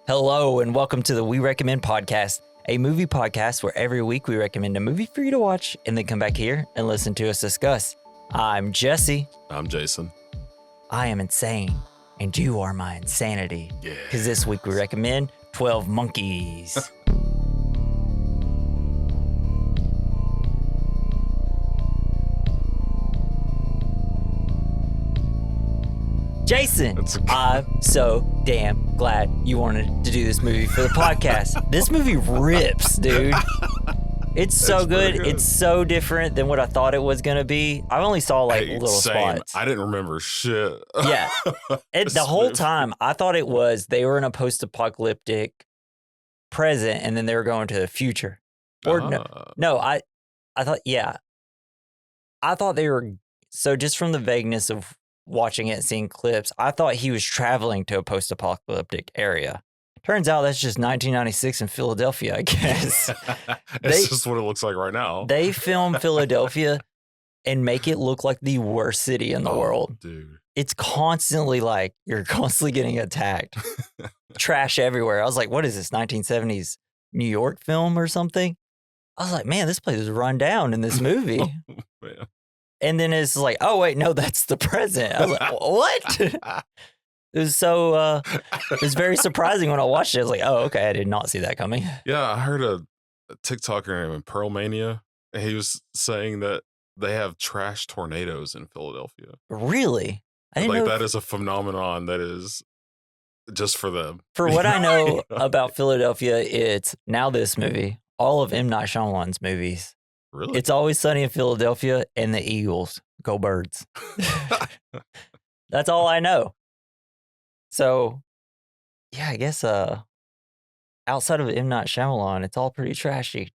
Hello and welcome to the We Recommend podcast, a movie podcast where every week we recommend a movie for you to watch and then come back here and listen to us discuss. I'm Jesse. I'm Jason. I am insane and you are my insanity. Yeah. Because this week we recommend 12 Monkeys. Jason, I'm so damn glad you wanted to do this movie for the podcast. This movie rips, dude. It's so good. It's so different than what I thought it was going to be. I only saw like little spots. I didn't remember shit. Yeah. The whole time, I thought it was they were in a post-apocalyptic present and then they were going to the future. Or I thought, yeah. I thought they were, so just from the vagueness of watching it and seeing clips, I thought he was traveling to a post-apocalyptic area. Turns out that's just 1996 in Philadelphia, I guess. It's just what it looks like right now. They film Philadelphia and make it look like the worst city in the world. Dude. It's constantly like, you're constantly getting attacked. Trash everywhere. I was like, what is this, 1970s New York film or something? I was like, man, this place is run down in this movie. Man. And then it's like, oh, wait, no, that's the present. I was like, what? It was so, it was very surprising when I watched it. I was like, oh, okay, I did not see that coming. Yeah, I heard a TikToker named Pearl Mania, and he was saying that they have trash tornadoes in Philadelphia. Really? I didn't know that is a phenomenon that is just for them. For what I know about Philadelphia, it's now this movie, all of M. Night Shyamalan's movies. Really? It's Always Sunny in Philadelphia and the Eagles. Go Birds. That's all I know. So, yeah, I guess outside of M. Night Shyamalan, it's all pretty trashy.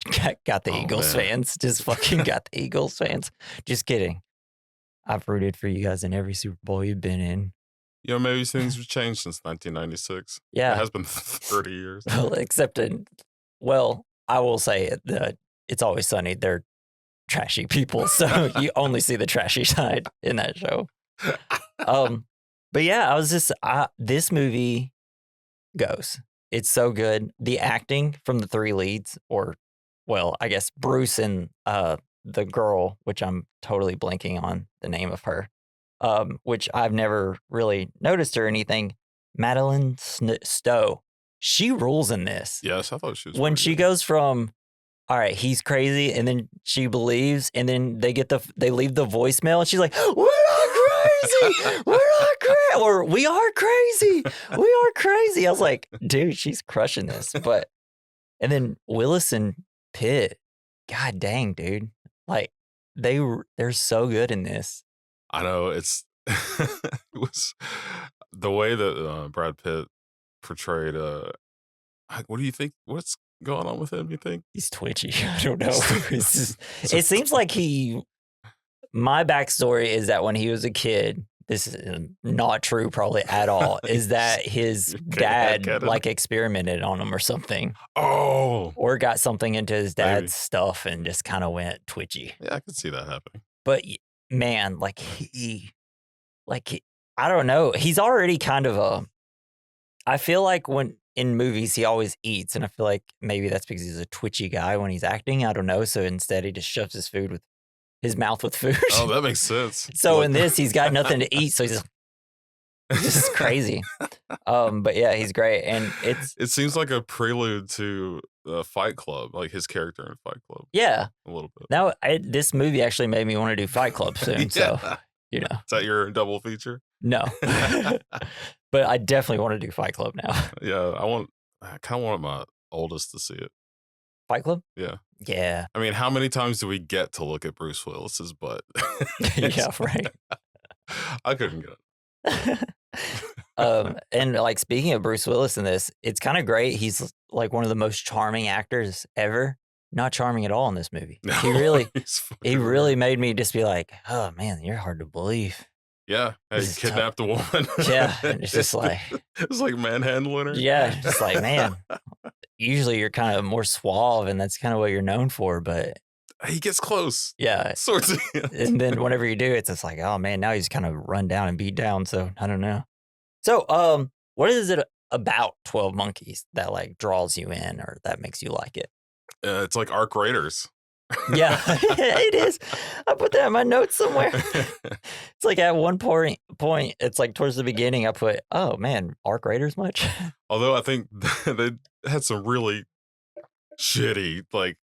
Got the Eagles fans. Just fucking got the Eagles fans. Just kidding. I've rooted for you guys in every Super Bowl you've been in. You know, maybe things have changed since 1996. Yeah. It has been 30 years. Well, except I will say it. It's Always Sunny. They're trashy people, so you only see the trashy side in that show. But yeah, this movie goes. It's so good. The acting from the three leads, I guess Bruce and the girl, which I'm totally blanking on the name of her, which I've never really noticed or anything. Madeleine Stowe. She rules in this. Yes, I thought she was. When she goes from, all right, he's crazy, and then she believes, and then they leave the voicemail, and she's like, we're not crazy, we're not crazy, or we are crazy, we are crazy. I was like, dude, she's crushing this. And then Willis and Pitt, god dang, dude, like they're so good in this. I know it was the way that Brad Pitt portrayed. What do you think? What's going on with him, you think? He's twitchy. I don't know. It seems like my backstory is that when he was a kid, this is not true probably at all, is that his dad like experimented on him or something. Oh. Or got something into his dad's stuff and just kind of went twitchy. Yeah, I could see that happening. But man, I don't know. He's already kind of I feel like when in movies, he always eats, and I feel like maybe that's because he's a twitchy guy when he's acting. I don't know. So instead, he just shoves his mouth with food. Oh, that makes sense. So in this, he's got nothing to eat, so he's just crazy. But yeah, he's great, and it seems like a prelude to Fight Club, like his character in Fight Club. Yeah, a little bit. Now, this movie actually made me want to do Fight Club soon. Yeah. So you know, is that your double feature? No. But I definitely want to do Fight Club now. Yeah, I kind of want my oldest to see it. Fight Club? Yeah. Yeah. I mean, how many times do we get to look at Bruce Willis's butt? Yeah, right. I couldn't get it. And like speaking of Bruce Willis in this, it's kind of great. He's like one of the most charming actors ever. Not charming at all in this movie. No, he really made me just be like, oh man, you're hard to believe. Yeah, he kidnapped a woman. Yeah, and it's just like it's like manhandling her. Yeah, just like, man. Usually you're kind of more suave, and that's kind of what you're known for. But he gets close. Yeah, sorts of. And then whenever you do, it's just like, oh man, now he's kind of run down and beat down. So I don't know. So what is it about 12 Monkeys that like draws you in or that makes you like it. It's like Arc Raiders. Yeah, it is. I put that in my notes somewhere. It's like at one point, it's like towards the beginning, I put, oh man, Arc Raiders much? Although I think they had some really shitty like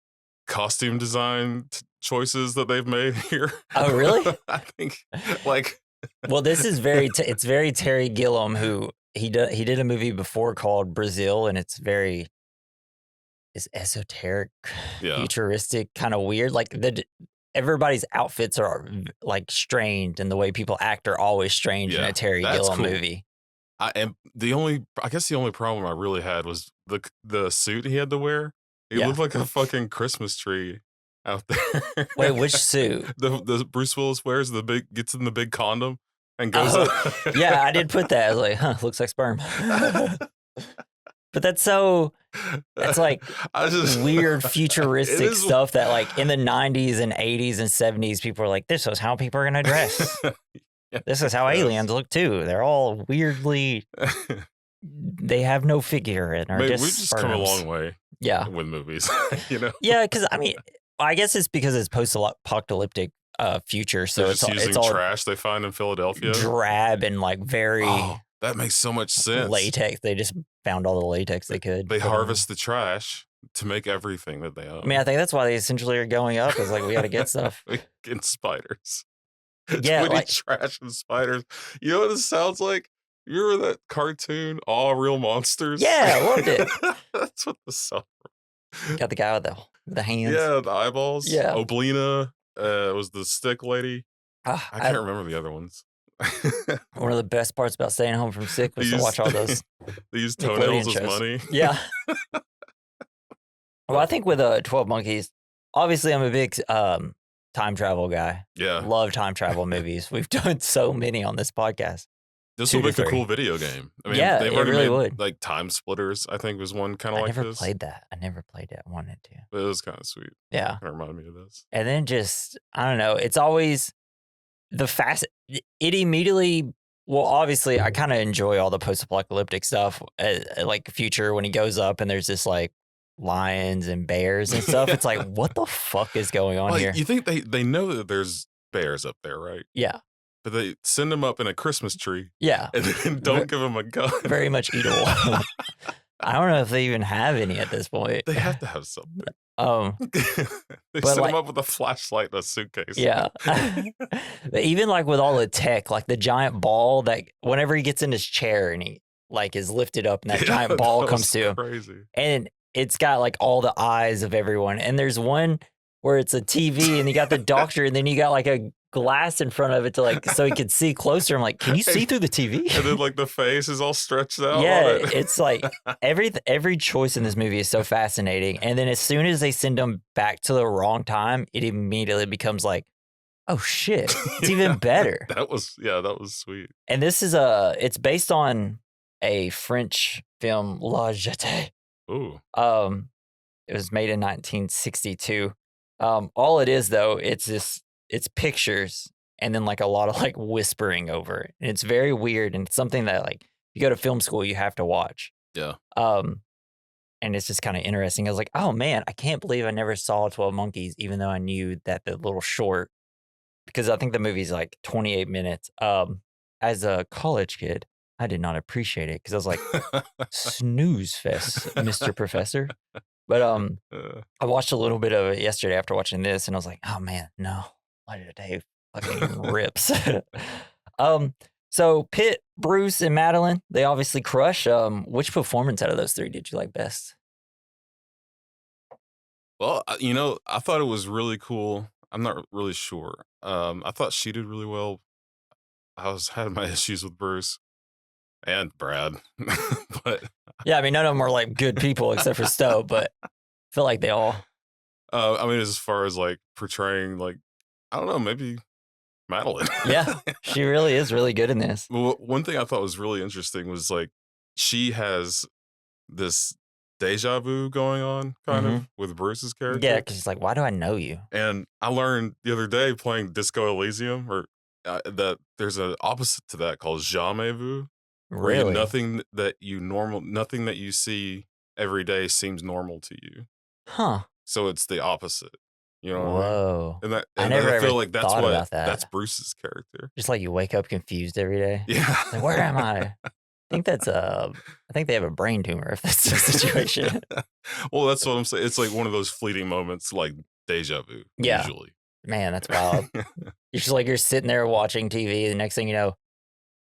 costume design choices that they've made here. Oh, really? I think like. Well, this is it's very Terry Gilliam, who he did a movie before called Brazil, and it's esoteric, futuristic, kind of weird. Like everybody's outfits are like strange, and the way people act are always strange in a Terry Gilliam movie. I guess the only problem I really had was the suit he had to wear. He looked like a fucking Christmas tree out there. Wait, which suit? The Bruce Willis wears gets in the big condom and goes up. Yeah, I did put that. I was like, huh, looks like sperm. But that's like weird futuristic stuff that like in the 90s and 80s and 70s, people were like, this is how people are going to dress. This is how aliens look too. They're all weirdly, they have no figure and are We've just just come a long way with movies, you know? Yeah, because I mean, I guess it's because it's post-apocalyptic future. So it's all trash they find in Philadelphia. Drab and like very... that makes so much sense. Latex. They just found all the latex they could. They harvest the trash to make everything that they own. I mean, I think that's why they essentially are going up. Is like, we got to get stuff. And spiders. Yeah, like trash and spiders. You know what this sounds like? You remember that cartoon, All Real Monsters? Yeah, I loved it. That's what this sounds like. Got the guy with the hands. Yeah, the eyeballs. Yeah. Oblina was the stick lady. I can't remember the other ones. One of the best parts about staying home from sick was to watch all those. They use toenails as money. Yeah. Well, I think with 12 Monkeys, obviously I'm a big time travel guy. Yeah. Love time travel movies. We've done so many on this podcast. This will make a cool video game. I mean, they've already made like Time Splitters, I think was one kind of like this. I never played that. I never played it. I wanted to. But it was kind of sweet. Yeah. It reminded me of this. And then just, I don't know, it's always it immediately, well, obviously I kind of enjoy all the post-apocalyptic stuff, like future when he goes up and there's this like lions and bears and stuff. It's like, what the fuck is going on here? You think they know that there's bears up there, right? Yeah. But they send them up in a Christmas tree. Yeah. And then don't give them a gun. Very much eatable. I don't know if they even have any at this point. They have to have something. They set him up with a flashlight and a suitcase. Yeah. Even like with all the tech, like the giant ball that whenever he gets in his chair and he like is lifted up and that giant ball comes to him. Crazy. And it's got like all the eyes of everyone. And there's one where it's a TV and you got the doctor and then you got like a glass in front of it to like so he could see closer. I'm like, can you see through the TV? And then like the face is all stretched out. Yeah, it's like every choice in this movie is so fascinating. And then as soon as they send him back to the wrong time, it immediately becomes like, oh shit, it's even better. That was sweet. And this is it's based on a French film, La Jetée. Ooh. It was made in 1962. All it is though, it's pictures and then like a lot of like whispering over it. And it's very weird. And it's something that like you go to film school, you have to watch. Yeah. And it's just kind of interesting. I was like, oh man, I can't believe I never saw 12 Monkeys, even though I knew that the little short, because I think the movie's like 28 minutes. As a college kid, I did not appreciate it because I was like, snooze fest, Mr. Professor. But I watched a little bit of it yesterday after watching this, and I was like, oh man, no. Why did fucking rips? So Pitt, Bruce, and Madeleine, they obviously crush. Which performance out of those three did you like best? Well, I thought it was really cool. I'm not really sure. I thought she did really well. I had my issues with Bruce and Brad, but yeah, I mean, none of them are like good people except for Stowe, but I feel like they all. I mean, as far as like portraying, like, I don't know, maybe Madeleine. Yeah, she really is really good in this. Well, one thing I thought was really interesting was like she has this deja vu going on kind of with Bruce's character. Yeah, because he's like, why do I know you? And I learned the other day playing Disco Elysium that there's an opposite to that called jamais vu. where Really? nothing that you see every day seems normal to you. Huh. So it's the opposite. You know what I mean? Whoa. And I never I ever feel like that's thought about that. that's Bruce's character. Just like you wake up confused every day. Yeah. Like, where am I? I think they have a brain tumor if that's the situation. Well, that's what I'm saying. It's like one of those fleeting moments, like deja vu. Yeah. Usually. Man, that's wild. It's just like you're sitting there watching TV. The next thing you know,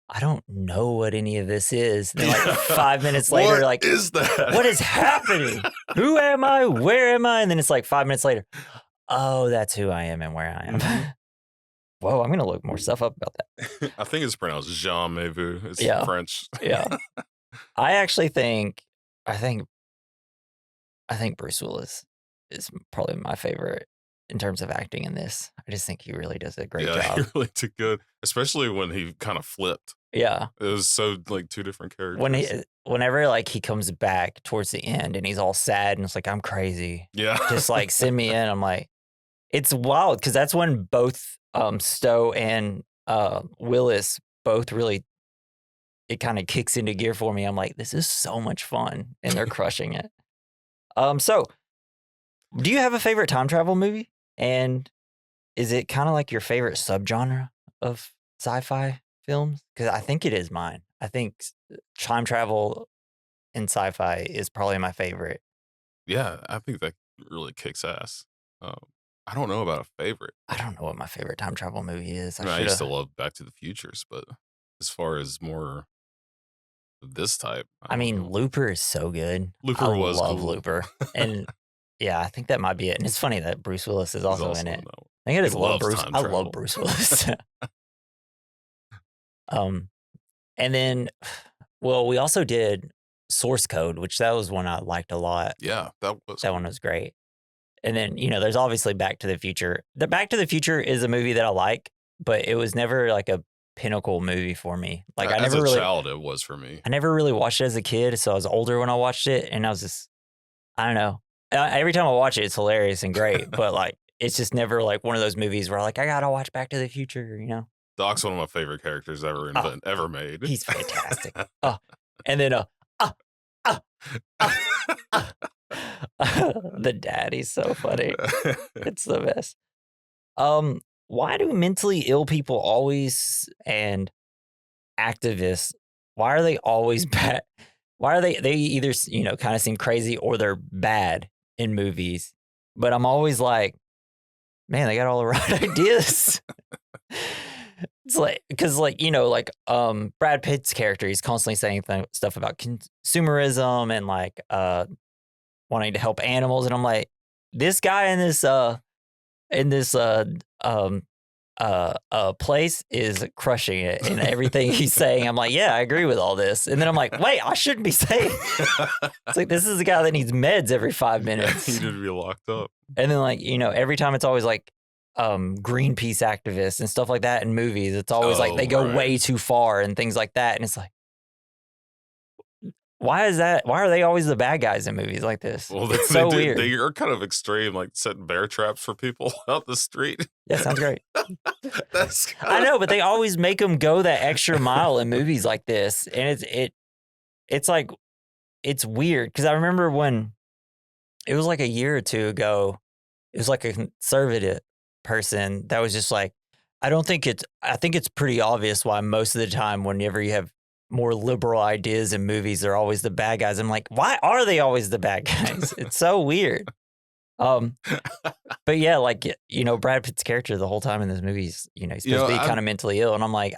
I don't know what any of this is. And then like 5 minutes later, What like, is that? what is happening? Who am I? Where am I? And then it's like 5 minutes later. Oh, that's who I am and where I am. Whoa, I'm gonna look more stuff up about that. I think it's pronounced Jean Mevu. It's French. Yeah. I actually think Bruce Willis is probably my favorite in terms of acting in this. I just think he really does a great job. He really did good, especially when he kind of flipped. Yeah, it was so like two different characters. Whenever like he comes back towards the end and he's all sad and it's like, I'm crazy. Yeah, just like send me in. I'm like, it's wild because that's when both Stowe and Willis both really, it kind of kicks into gear for me. I'm like, this is so much fun, and they're crushing it. So, do you have a favorite time travel movie? And is it kind of like your favorite subgenre of sci-fi films? Because I think it is mine. I think time travel in sci-fi is probably my favorite. Yeah, I think that really kicks ass. I don't know about a favorite. I don't know what my favorite time travel movie is. I used to love Back to the Futures, but as far as more of this type, I mean, Looper is so good. Looper I was love cool. Looper, and yeah, I think that might be it. And it's funny that Bruce Willis is also in it. I think I just love Bruce. I love Bruce Willis. And then, well, we also did Source Code, which that was one I liked a lot. Yeah, that one was great. And then, there's obviously Back to the Future. The Back to the Future is a movie that I like, but it was never like a pinnacle movie for me. Like as a child, it was for me. I never really watched it as a kid, so I was older when I watched it, and I was just, I don't know. Every time I watch it, it's hilarious and great, but like it's just never like one of those movies where like I gotta watch Back to the Future, Doc's one of my favorite characters ever made. He's fantastic. And then the daddy's so funny. It's the best. Why do mentally ill people always and activists? Why are they always bad? Why are they either kind of seem crazy or they're bad in movies? But I'm always like, man, they got all the right ideas. It's like, because Brad Pitt's character, he's constantly saying stuff about consumerism and like wanting to help animals, and I'm like, this guy in this place is crushing it, and everything he's saying, I'm like, yeah, I agree with all this, and then I'm like, wait, I shouldn't be saying. It's like, this is a guy that needs meds every 5 minutes. He need to be locked up. And then every time it's always like Greenpeace activists and stuff like that in movies. It's always like they go way too far and things like that. And it's like, why is that? Why are they always the bad guys in movies like this? Well, it's so weird. They are kind of extreme, like setting bear traps for people out the street. Yeah, sounds great. I know, but they always make them go that extra mile in movies like this. And it's like, it's weird. Because I remember when it was like a year or two ago, it was like a conservative person that was just like, I think it's pretty obvious why most of the time whenever you have more liberal ideas in movies, they're always the bad guys. I'm like, why are they always the bad guys? It's so weird. But yeah, like, Brad Pitt's character the whole time in this movie is, he's supposed to be kind of mentally ill. And I'm like,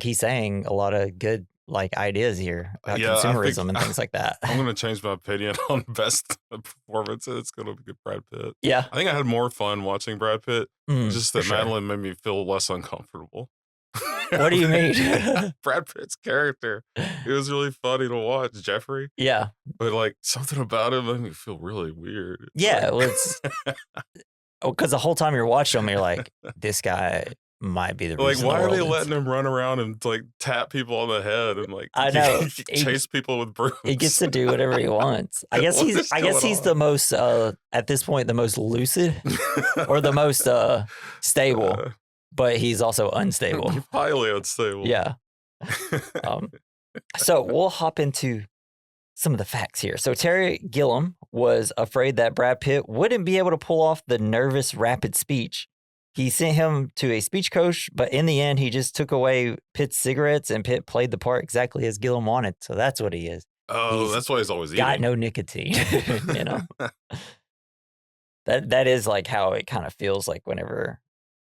he's saying a lot of good ideas here about consumerism and things like that. I'm going to change my opinion on best performance. It's going to be Brad Pitt. Yeah. I think I had more fun watching Brad Pitt. Just that Madeleine made me feel less uncomfortable. What do you mean? Brad Pitt's character. It was really funny to watch, Jeffrey. Yeah. But like something about him made me feel really weird. It's because the whole time you're watching him, you're like, this guy might be the reason. Like, why are they letting him run around and like tap people on the head and like I know chase people with brooms? He gets to do whatever he wants. I guess he's the most at this point the most lucid or the most stable, but he's also unstable. Highly unstable. Yeah. So we'll hop into some of the facts here. So Terry Gilliam was afraid that Brad Pitt wouldn't be able to pull off the nervous, rapid speech. He sent him to a speech coach, but in the end, he just took away Pitt's cigarettes, and Pitt played the part exactly as Gilliam wanted. So that's what he is. Oh, He's that's why he's always got eating. no nicotine. You know, that is like how it kind of feels like whenever,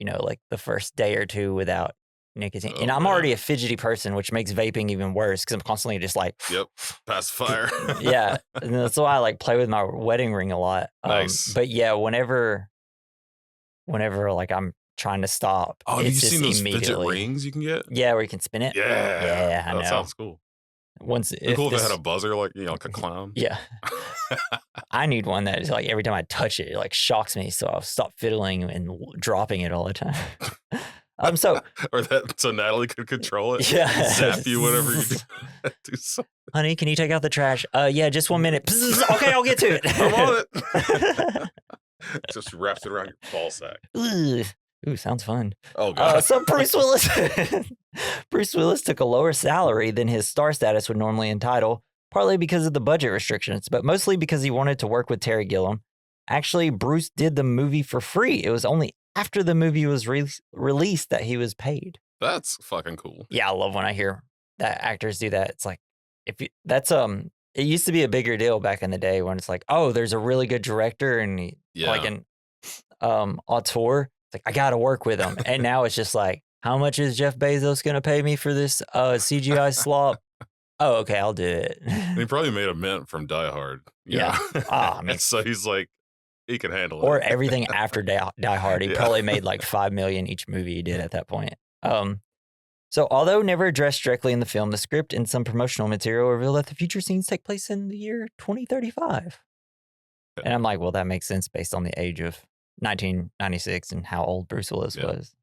like the first day or two without nicotine. Oh, And I'm man. already a fidgety person, which makes vaping even worse because I'm constantly just like, Yep, pacifier. yeah. And that's why I like play with my wedding ring a lot. Nice. But yeah, whenever like I'm trying to stop, Oh, have you it's just seen those fidget immediately. rings you can get? Yeah, where you can spin it. Yeah, I know. that sounds cool. Once It'd be if cool if this, it had a buzzer, like like a clown. yeah, I need one that is like every time I touch it, it like shocks me, so I'll stop fiddling and dropping it all the time. So Or that so Natalie could control it. yeah, Zap you whenever you do something. honey, can you take out the trash? Yeah, just 1 minute. Okay, I'll get to it. I'm on it. Just wraps it around your ball sack. Ooh, sounds fun. Oh god. So Bruce Willis took a lower salary than his star status would normally entitle, partly because of the budget restrictions, but mostly because he wanted to work with Terry Gilliam. Actually, Bruce did the movie for free. It was only after the movie was released that he was paid. That's fucking cool. Yeah, I love when I hear that actors do that. It's like it used to be a bigger deal back in the day when it's like, oh, there's a really good director and like an auteur. It's like I got to work with him. And now it's just like, how much is Jeff Bezos going to pay me for this CGI slop? Oh, okay, I'll do it. And he probably made a mint from Die Hard. Yeah. I mean, so he's like, he can handle it. Or everything after Die Hard. He probably made like $5 million each movie he did at that point. So although never addressed directly in the film, the script and some promotional material reveal that the future scenes take place in the year 2035. Yeah. And I'm like, well, that makes sense based on the age of 1996 and how old Bruce Willis was.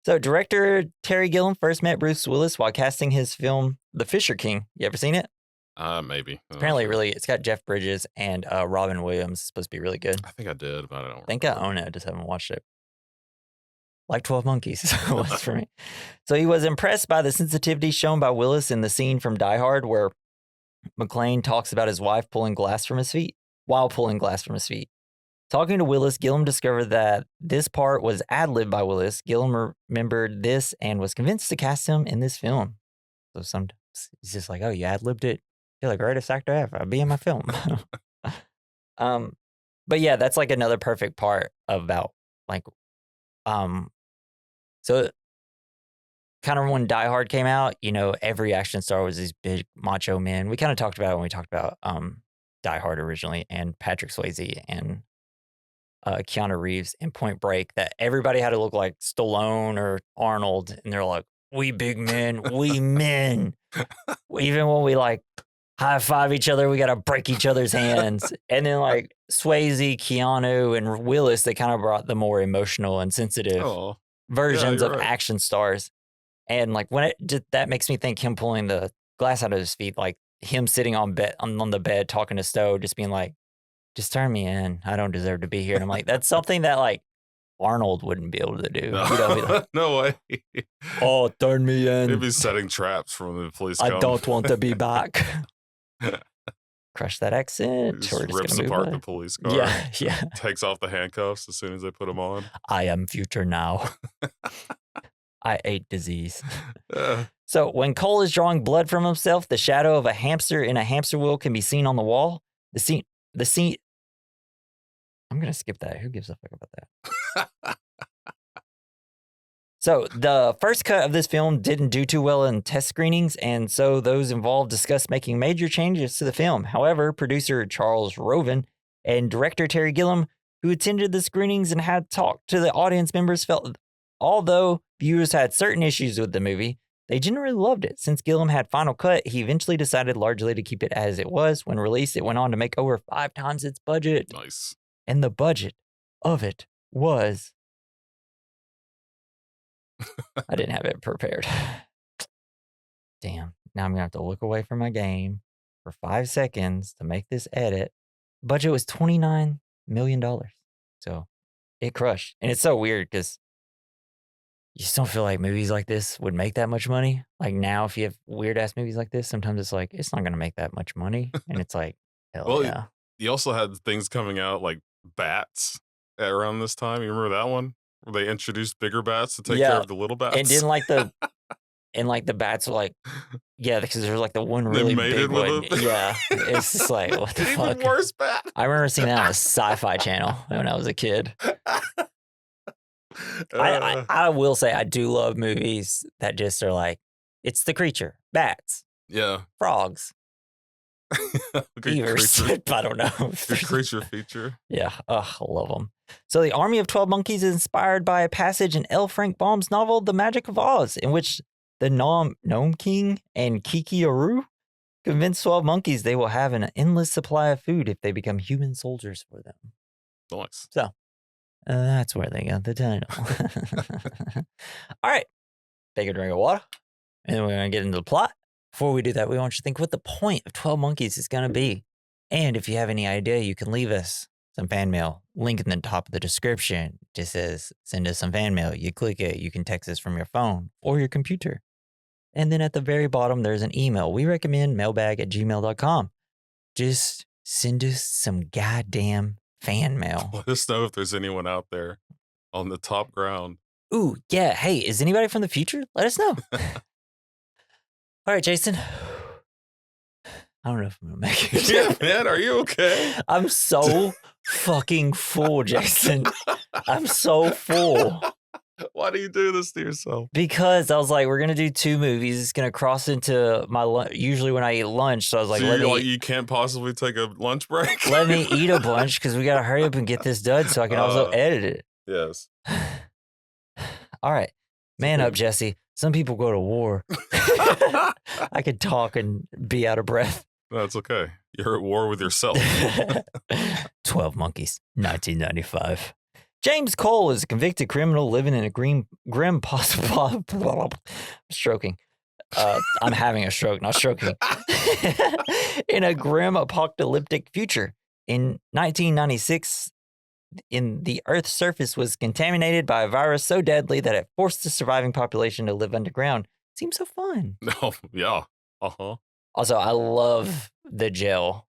So director Terry Gilliam first met Bruce Willis while casting his film The Fisher King. You ever seen it? Maybe. Apparently, it's got Jeff Bridges and Robin Williams. It's supposed to be really good. I think I did, but I don't think I own it. I just haven't watched it. Like 12 Monkeys was for me. So he was impressed by the sensitivity shown by Willis in the scene from Die Hard where McClane talks about his wife pulling glass from his feet while pulling glass from his feet. Talking to Willis, Gilliam discovered that this part was ad-libbed by Willis. Gilliam remembered this and was convinced to cast him in this film. So sometimes he's just like, oh, you ad-libbed it? You're the greatest actor ever. I'll be in my film. But yeah, that's like another perfect part about like, so kind of when Die Hard came out, every action star was these big macho men. We kind of talked about it when we talked about Die Hard originally and Patrick Swayze and Keanu Reeves in Point Break, that everybody had to look like Stallone or Arnold. And they're like, we big men, we men. Even when we like high five each other, we got to break each other's hands. And then like Swayze, Keanu, and Willis, they kind of brought the more emotional and sensitive versions of action stars. And like when that makes me think him pulling the glass out of his feet, like him sitting on the bed talking to Stowe, just being like, just turn me in. I don't deserve to be here. And I'm like, that's something that like Arnold wouldn't be able to do. No, no way. Oh, turn me in. He'd be setting traps from the police. I don't want to be back. Crush that accent. He just rips apart the police car. Yeah. Takes off the handcuffs as soon as they put them on. I am future now. I ate disease. So when Cole is drawing blood from himself, the shadow of a hamster in a hamster wheel can be seen on the wall. The scene. I'm going to skip that. Who gives a fuck about that? So the first cut of this film didn't do too well in test screenings, and so those involved discussed making major changes to the film. However, producer Charles Roven and director Terry Gilliam, who attended the screenings and had talked to the audience members, felt although viewers had certain issues with the movie, they generally loved it. Since Gilliam had final cut, he eventually decided largely to keep it as it was. When released, it went on to make over 5 times its budget. Nice. And the budget of it was... I didn't have it prepared. Damn. Now I'm going to have to look away from my game for 5 seconds to make this edit. Budget was $29 million. So it crushed. And it's so weird because you just don't feel like movies like this would make that much money. Like now, if you have weird ass movies like this, sometimes it's like, it's not going to make that much money. And it's like, hell Well, yeah. you also had things coming out like bats around this time. You remember that one? Where they introduced bigger bats to take care of the little bats? And didn't like the bats were like, yeah, because there's like the one They really mated big with one. them? Yeah. It's just like, what the An fuck? even worse bat. I remember seeing that on a sci-fi channel when I was a kid. I will say I do love movies that just are like, it's the creature, bats, Yeah. frogs, beavers. I don't know. Good creature feature. Yeah, I love them. So the Army of 12 Monkeys is inspired by a passage in L. Frank Baum's novel The Magic of Oz, in which the Gnome King and Kiki Aru convince 12 monkeys they will have an endless supply of food if they become human soldiers for them. Nice. So that's where they got the title. All right, take a drink of water, and then we're going to get into the plot. Before we do that, we want you to think what the point of 12 Monkeys is going to be. And if you have any idea, you can leave us some fan mail. Link in the top of the description. It just says, send us some fan mail. You click it. You can text us from your phone or your computer. And then at the very bottom, there's an email. We recommend mailbag@gmail.com. Just send us some goddamn fan mail. Let us know if there's anyone out there on the top ground. Ooh, yeah. Hey, is anybody from the future? Let us know. All right, Jason. I don't know if I'm going to make it. Yeah, man, are you okay? I'm so fucking full, Jason. I'm so full. Why do you do this to yourself? Because I was like, we're going to do 2 movies. It's going to cross into my lunch. Usually when I eat lunch. So I was like, you can't possibly take a lunch break? Let me eat a bunch because we got to hurry up and get this done so I can also edit it. Yes. All right. Man up, Jesse. Some people go to war. I could talk and be out of breath. That's okay. You're at war with yourself. 12 Monkeys, 1995. James Cole is a convicted criminal living in a grim possible. Stroking. I'm having a stroke, not stroking. In a grim apocalyptic future. In 1996, the Earth's surface was contaminated by a virus so deadly that it forced the surviving population to live underground. Seems so fun. Oh, yeah. Uh-huh. Also, I love the jail.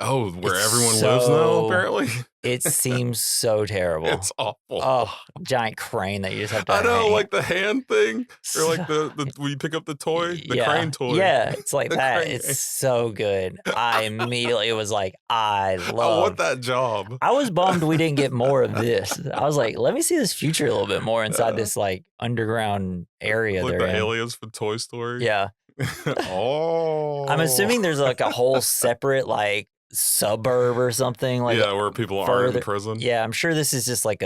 Oh, where It's everyone lives now, so- apparently? It seems so terrible. It's awful. Oh, giant crane that you just have to I know, hang. like the hand thing, or like the when you pick up the toy, the crane toy. Yeah, it's like The that. crane. It's so good. I immediately was like, I I want love. that job. I was bummed we didn't get more of this. I was like, let me see this future a little bit more inside this like underground area Like they're the in. aliens from Toy Story. Yeah, Oh. I'm assuming there's like a whole separate like suburb or something. Like yeah, where people aren't further- in prison. yeah, I'm sure this is just like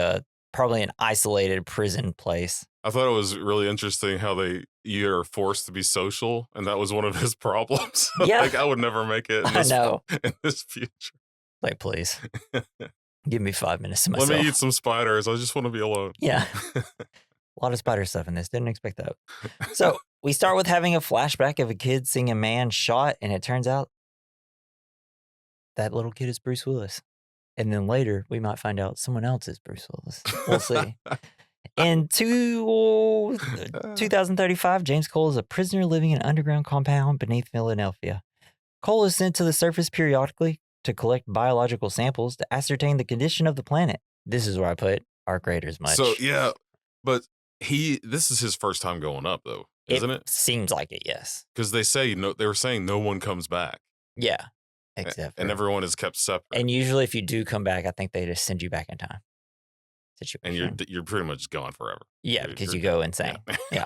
probably an isolated prison place. I thought it was really interesting how you're forced to be social, and that was one of his problems. Yeah. Like I would never make it in I this, know. in this future. Like, please give me 5 minutes to Let myself. me eat some spiders. I just want to be alone. Yeah. A lot of spider stuff in this. Didn't expect that. So we start with having a flashback of a kid seeing a man shot, and it turns out that little kid is Bruce Willis. And then later, we might find out someone else is Bruce Willis. We'll see. In 2035, James Cole is a prisoner living in an underground compound beneath Philadelphia. Cole is sent to the surface periodically to collect biological samples to ascertain the condition of the planet. This is where I put our graders much. So yeah, but this is his first time going up though, isn't it? Seems like it, yes. Because they were saying no one comes back, Yeah, except and for- everyone is kept separate, And usually, if you do come back, I think they just send you back in time. Situation. and you're pretty much gone forever. yeah, you're- because you're you go insane. Yeah.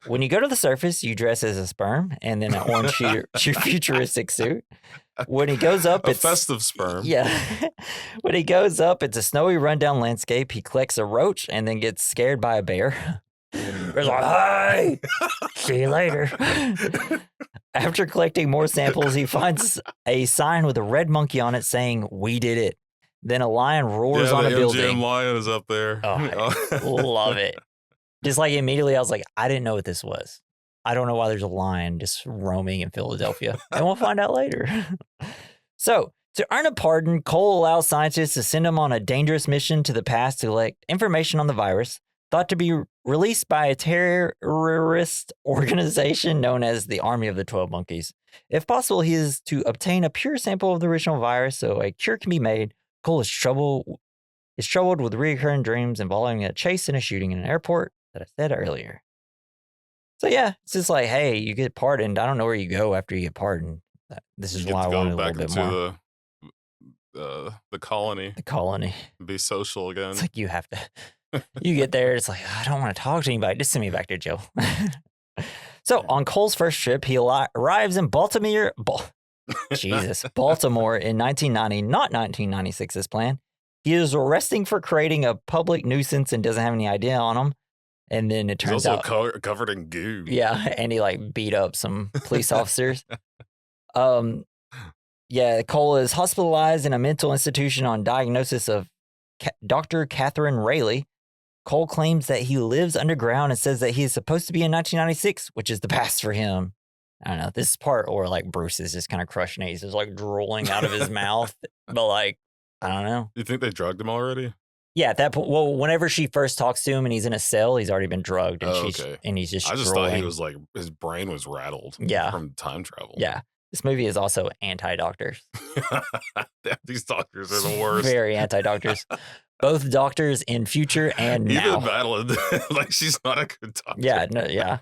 When you go to the surface, you dress as a sperm and then an orange futuristic suit. When he goes up, a it's festive sperm. Yeah. When he goes up, it's a snowy rundown landscape. He collects a roach and then gets scared by a bear. Bear's like, hey, see you later. After collecting more samples, he finds a sign with a red monkey on it saying, "We did it." Then a lion roars Yeah, on a the building. MGM lion is up there. Oh, Love it. Just like immediately, I was like, I didn't know what this was. I don't know why there's a lion just roaming in Philadelphia. And we'll find out later. So, to earn a pardon, Cole allows scientists to send him on a dangerous mission to the past to collect information on the virus. thought to be released by a terrorist organization known as the Army of the 12 Monkeys. If possible, he is to obtain a pure sample of the original virus so a cure can be made. Cole is troubled with recurring dreams involving a chase and a shooting in an airport that I said earlier. So yeah, it's just like, hey, you get pardoned. I don't know where you go after you get pardoned. This is why I wanted a little bit more. The colony. The colony. Be social again. It's like you have to. You get there, it's like, I don't want to talk to anybody. Just send me back to jail. So on Cole's first trip, he arrives in Baltimore in 1990, not 1996 as planned. He is arresting for creating a public nuisance and doesn't have any idea on him. And then it turns out... He's also covered in goo. Yeah, and he like beat up some police officers. Yeah, Cole is hospitalized in a mental institution on diagnosis of Dr. Catherine Rayleigh. Cole claims that he lives underground and says that he is supposed to be in 1996, which is the past for him. I don't know, this part, or like Bruce is just kind of crushing it. He's just like drooling out of his mouth. But like, I don't know. You think they drugged him already? Yeah, at that point, well, whenever she first talks to him and he's in a cell, he's already been drugged and and he's just I just drooling. thought he was like, his brain was rattled from time travel. Yeah. This movie is also anti-doctors. These doctors are the worst. Very anti-doctors. Both doctors in future and now. Even Madeleine, like she's not a good doctor. Yeah, no, yeah.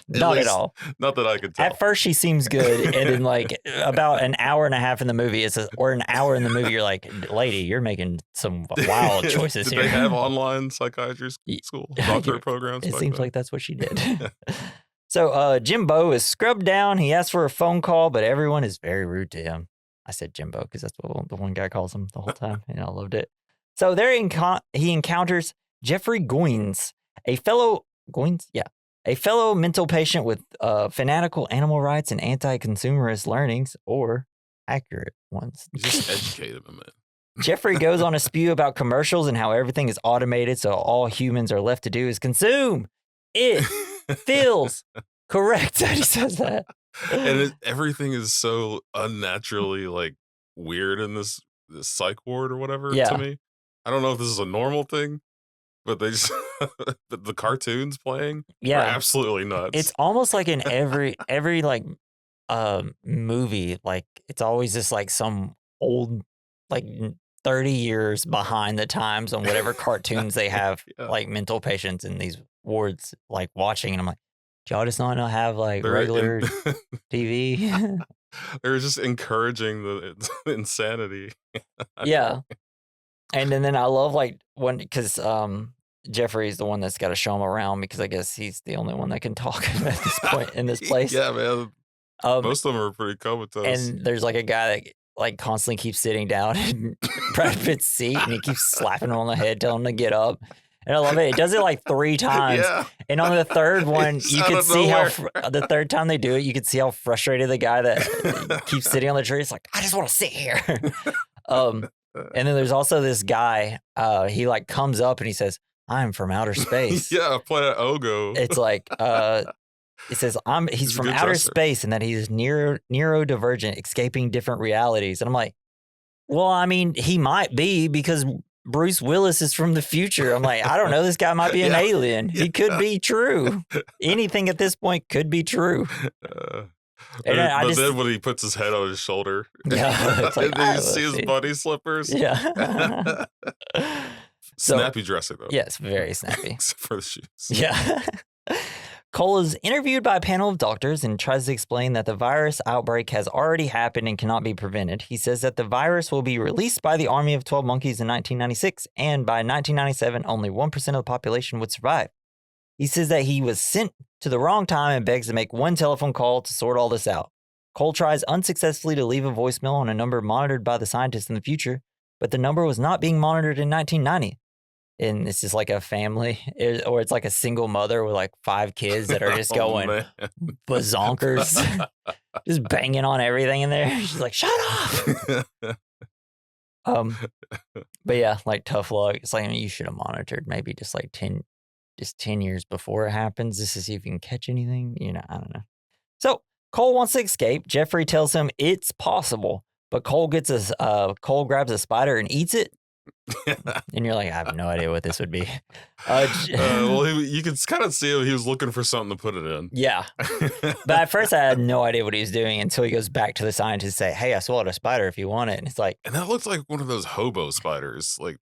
Not at all. Not that I could tell. At first she seems good, and then like about an hour and a half in the movie, or an hour in the movie, you're like, lady, you're making some wild choices Did here. they have online psychiatrist school, doctor programs? It seems like that's what she did. So Jimbo is scrubbed down. He asks for a phone call, but everyone is very rude to him. I said Jimbo because that's what the one guy calls him the whole time, and I loved it. So there he encounters Jeffrey Goines, a fellow mental patient with fanatical animal rights and anti-consumerist learnings, or accurate ones. Just educate him a minute. Jeffrey goes on a spew about commercials and how everything is automated, so all humans are left to do is consume. It feels correct that he says that. And everything is so unnaturally like weird in this psych ward or whatever to me. I don't know if this is a normal thing, but they just the cartoons playing are absolutely nuts. It's almost like in every like movie, like it's always just like some old like 30 years behind the times on whatever cartoons they have like mental patients in these wards like watching, and I'm like, do y'all just not have like regular TV? They're just encouraging the insanity. Yeah. And then I love like because Jeffrey's the one that's got to show him around because I guess he's the only one that can talk at this point in this place. Yeah, man. Most of them are pretty comatose. And there's like a guy that like constantly keeps sitting down in Brad Pitt's seat, and he keeps slapping him on the head, telling him to get up. And I love it. It does it like 3 times. Yeah. And on the third one, you can see how the third time they do it, you can see how frustrated the guy that keeps sitting on the tree is like, I just want to sit here. And then there's also this guy, he like comes up and he says, I'm from outer space. Yeah, Planet Ogo. It's like, it says, he's from outer space and that he's neurodivergent, escaping different realities. And I'm like, well, I mean, he might be because Bruce Willis is from the future. I'm like, I don't know. This guy might be an alien. He could be true. Anything at this point could be true. But then when he puts his head on his shoulder, it's like, and then you see his bunny slippers. Yeah. Snappy dressing, though. Yes, very snappy. Except for the shoes. Yeah. Cole is interviewed by a panel of doctors and tries to explain that the virus outbreak has already happened and cannot be prevented. He says that the virus will be released by the Army of 12 Monkeys in 1996, and by 1997, only 1% of the population would survive. He says that he was sent to the wrong time and begs to make one telephone call to sort all this out. Cole tries unsuccessfully to leave a voicemail on a number monitored by the scientists in the future, but the number was not being monitored in 1990. And it's just like a family, or it's like a single mother with like 5 kids that are just going bazonkers, just banging on everything in there. She's like, shut up. But yeah, like tough luck. It's like, I mean, you should have monitored maybe just like 10 years before it happens, just to see if you can catch anything. You know, I don't know. So Cole wants to escape. Jeffrey tells him it's possible, but Cole grabs a spider and eats it. And you're like, I have no idea what this would be. Well, you could kind of see him. He was looking for something to put it in. Yeah. But at first, I had no idea what he was doing until he goes back to the scientist and say, hey, I swallowed a spider if you want it. And it's like. And that looks like one of those hobo spiders. Like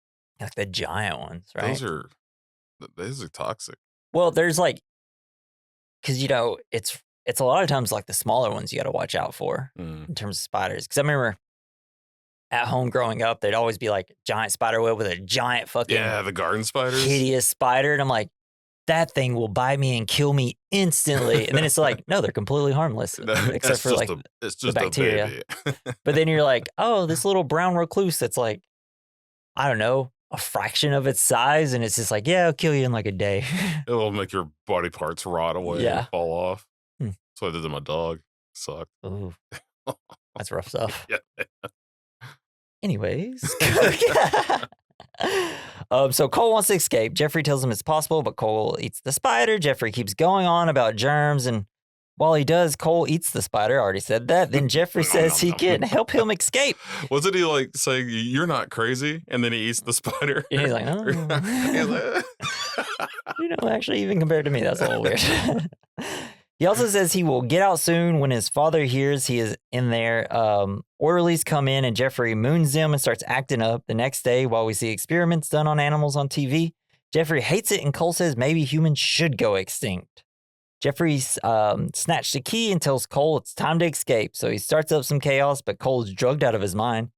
the giant ones, right? Those are toxic. Well, there's like, because, you know, it's a lot of times like the smaller ones you got to watch out for in terms of spiders. Because I remember at home growing up, there'd always be like giant spider web with a giant fucking the garden spiders, hideous spider, and I'm like, that thing will bite me and kill me instantly. And then it's like, no, they're completely harmless, except for like it's just the bacteria. A baby. But then you're like, oh, this little brown recluse that's like, I don't know, a fraction of its size, and it's just like, yeah, I'll kill you in like a day. It'll make your body parts rot away and fall off. That's what I did to my dog. Sucked. Ooh, that's rough stuff. Yeah. Anyways. So Cole wants to escape. Jeffrey tells him it's possible, but Cole eats the spider. Jeffrey keeps going on about germs, and while he does, Cole eats the spider. I already said that. Then Jeffrey says he can help him escape. Wasn't he like saying, you're not crazy? And then he eats the spider. And he's like, oh. You know, actually, even compared to me, that's a little weird. He also says he will get out soon when his father hears he is in there. Orderlies come in and Jeffrey moons them and starts acting up. The next day, while we see experiments done on animals on TV, Jeffrey hates it and Cole says maybe humans should go extinct. Jeffrey snatched the key and tells Cole it's time to escape. So he starts up some chaos, but Cole's drugged out of his mind.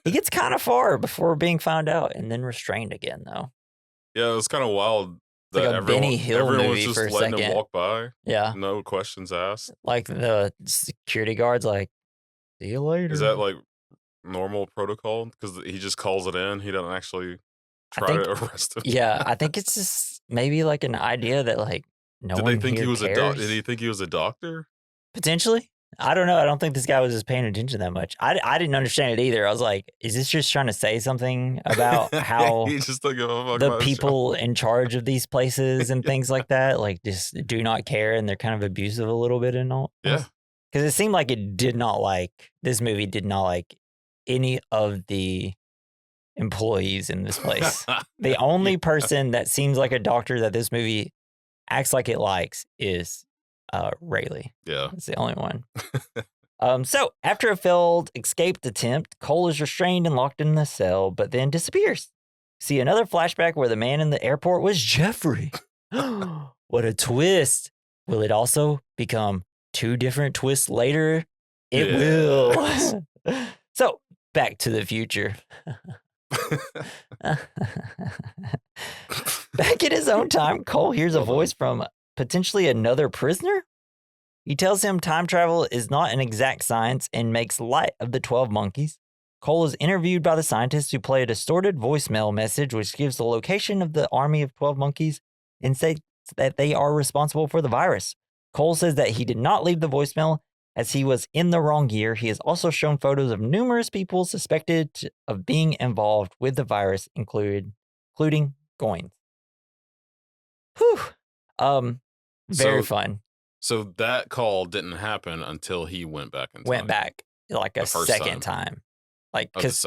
He gets kind of far before being found out and then restrained again, though. Yeah, it was kind of wild. Like a Benny Hill movie was for a just letting second. him walk by. Yeah. No questions asked. Like the security guards, like, see you later. Is that like normal protocol? Because he just calls it in. He doesn't actually try to arrest him. Yeah, I think it's just maybe like an idea that like no one Did they think he was cares. Did he think he was a doctor? Potentially. I don't know. I don't think this guy was just paying attention that much. I didn't understand it either. I was like, is this just trying to say something about how He just don't give a fuck the about his people in charge of these places and things like that, like just do not care and they're kind of abusive a little bit and all? Yeah. Because it seemed like this movie did not like any of the employees in this place. The only person that seems like a doctor that this movie acts like it likes is Rayleigh. Yeah. It's the only one. So after a failed escape attempt, Cole is restrained and locked in the cell, but then disappears. See another flashback where the man in the airport was Jeffrey. What a twist. Will it also become two different twists later? It will. So back to the future. Back in his own time, Cole hears a voice from potentially another prisoner. He tells him time travel is not an exact science and makes light of the 12 monkeys. Cole is interviewed by the scientists who play a distorted voicemail message which gives the location of the army of 12 monkeys and states that they are responsible for the virus. Cole says that he did not leave the voicemail as he was in the wrong year. He has also shown photos of numerous people suspected of being involved with the virus, including Goines. Whew. Very fun. So that call didn't happen until he went back in time. Went back like a second time. Like, because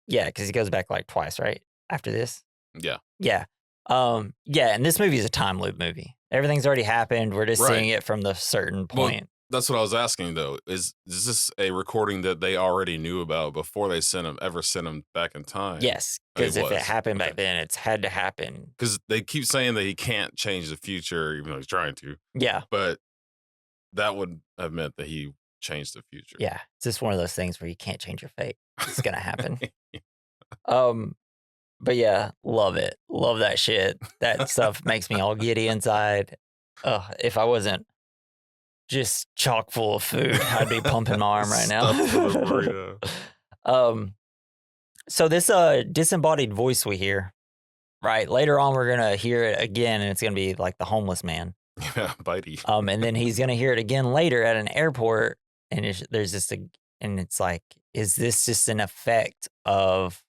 he goes back like twice, right? After this. Yeah. Yeah. And this movie is a time loop movie. Everything's already happened. We're just seeing it from the certain point. Well, that's what I was asking though. Is this a recording that they already knew about before they sent him back in time? Yes, because if it happened back then, it's had to happen. Because they keep saying that he can't change the future, even though he's trying to. Yeah, but that would have meant that he changed the future. Yeah, it's just one of those things where you can't change your fate. It's gonna happen. But yeah, love it. Love that shit. That stuff makes me all giddy inside. If I wasn't just chock full of food, I'd be pumping my arm right now. So this disembodied voice we hear, right? Later on, we're gonna hear it again, and it's gonna be like the homeless man. Yeah, bitey. And then he's gonna hear it again later at an airport, and it's like, is this just an effect of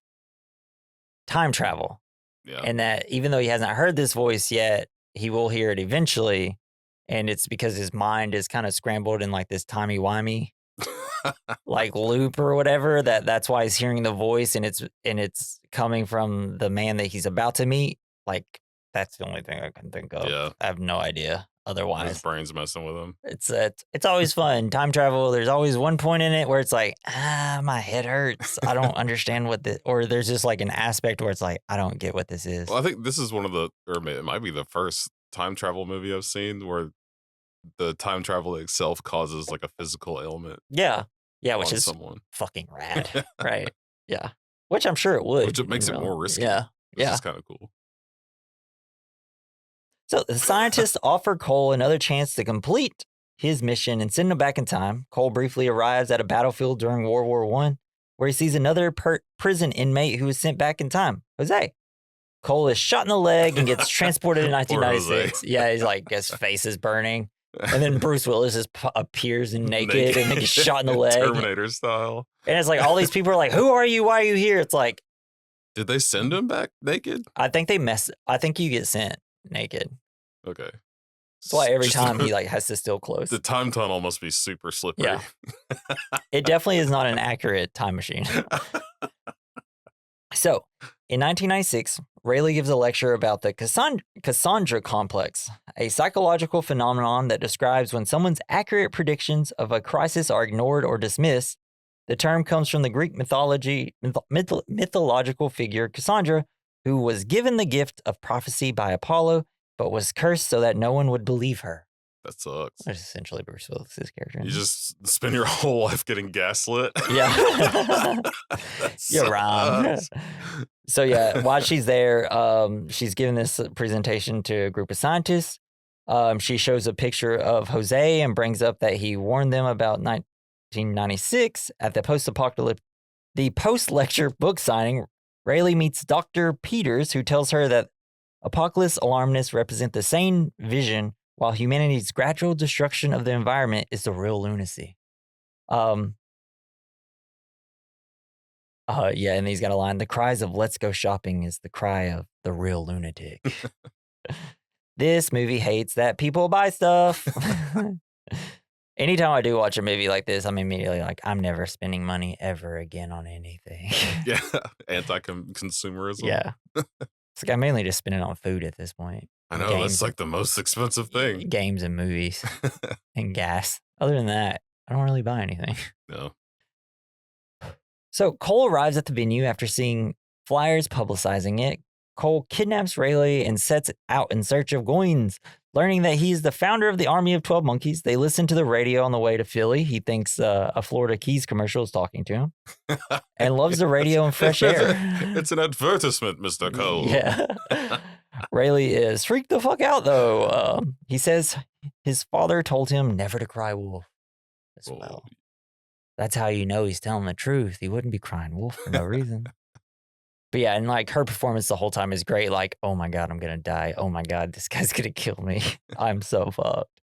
time travel? Yeah. And that even though he hasn't heard this voice yet, he will hear it eventually. And it's because his mind is kind of scrambled in like this timey-wimey like loop or whatever, that's why he's hearing the voice, and it's coming from the man that he's about to meet, like, that's the only thing I can think of. Yeah. I have no idea His otherwise. brain's messing with him. It's always fun. Time travel, there's always one point in it where it's like, my head hurts. I don't understand what this, or there's just like an aspect where it's like, I don't get what this is. Well, I think this is one of the, or it might be the first time travel movie I've seen where the time travel itself causes like a physical ailment. Yeah, which on is someone. fucking rad, right? Yeah, which I'm sure it would. Which it makes it more risky. Yeah, Which is kind of cool. So the scientists offer Cole another chance to complete his mission and send him back in time. Cole briefly arrives at a battlefield during World War I, where he sees another prison inmate who is sent back in time, Jose. Cole is shot in the leg and gets transported in 1996. Yeah, he's like, his face is burning. And then Bruce Willis just appears naked and gets shot in the leg. Terminator style. And it's like, all these people are like, who are you? Why are you here? It's like, did they send him back naked? I think you get sent naked. Okay. That's why every time he like has to steal clothes. The time tunnel must be super slippery. Yeah. It definitely is not an accurate time machine. So, in 1996, Rayleigh gives a lecture about the Cassandra complex, a psychological phenomenon that describes when someone's accurate predictions of a crisis are ignored or dismissed. The term comes from the Greek mythological figure Cassandra, who was given the gift of prophecy by Apollo, but was cursed so that no one would believe her. That sucks. Which is essentially Bruce Willis' character. You just spend your whole life getting gaslit. Yeah. You're wrong. So yeah, while she's there, she's giving this presentation to a group of scientists. She shows a picture of Jose and brings up that he warned them about 1996 at the post-lecture book signing. Rayleigh meets Dr. Peters, who tells her that apocalypse alarmists represent the same vision, while humanity's gradual destruction of the environment is the real lunacy. And he's got a line, the cries of let's go shopping is the cry of the real lunatic. This movie hates that people buy stuff. Anytime I do watch a movie like this, I'm immediately like, I'm never spending money ever again on anything. Yeah, anti-consumerism. Yeah. It's like I mainly just spend it on food at this point. I know, that's like the most expensive thing. Games and movies and gas. Other than that, I don't really buy anything. No. So Cole arrives at the venue after seeing flyers publicizing it. Cole kidnaps Rayleigh and sets out in search of Goines. Learning that he's the founder of the Army of 12 Monkeys, they listen to the radio on the way to Philly. He thinks a Florida Keys commercial is talking to him and loves the radio and fresh air. It's an advertisement, Mr. Cole. Yeah. Rayleigh is freaked the fuck out, though. He says his father told him never to cry wolf as well. That's how you know he's telling the truth. He wouldn't be crying wolf for no reason. But yeah, and like her performance the whole time is great. Like, oh my God, I'm going to die. Oh my God, this guy's going to kill me. I'm so fucked.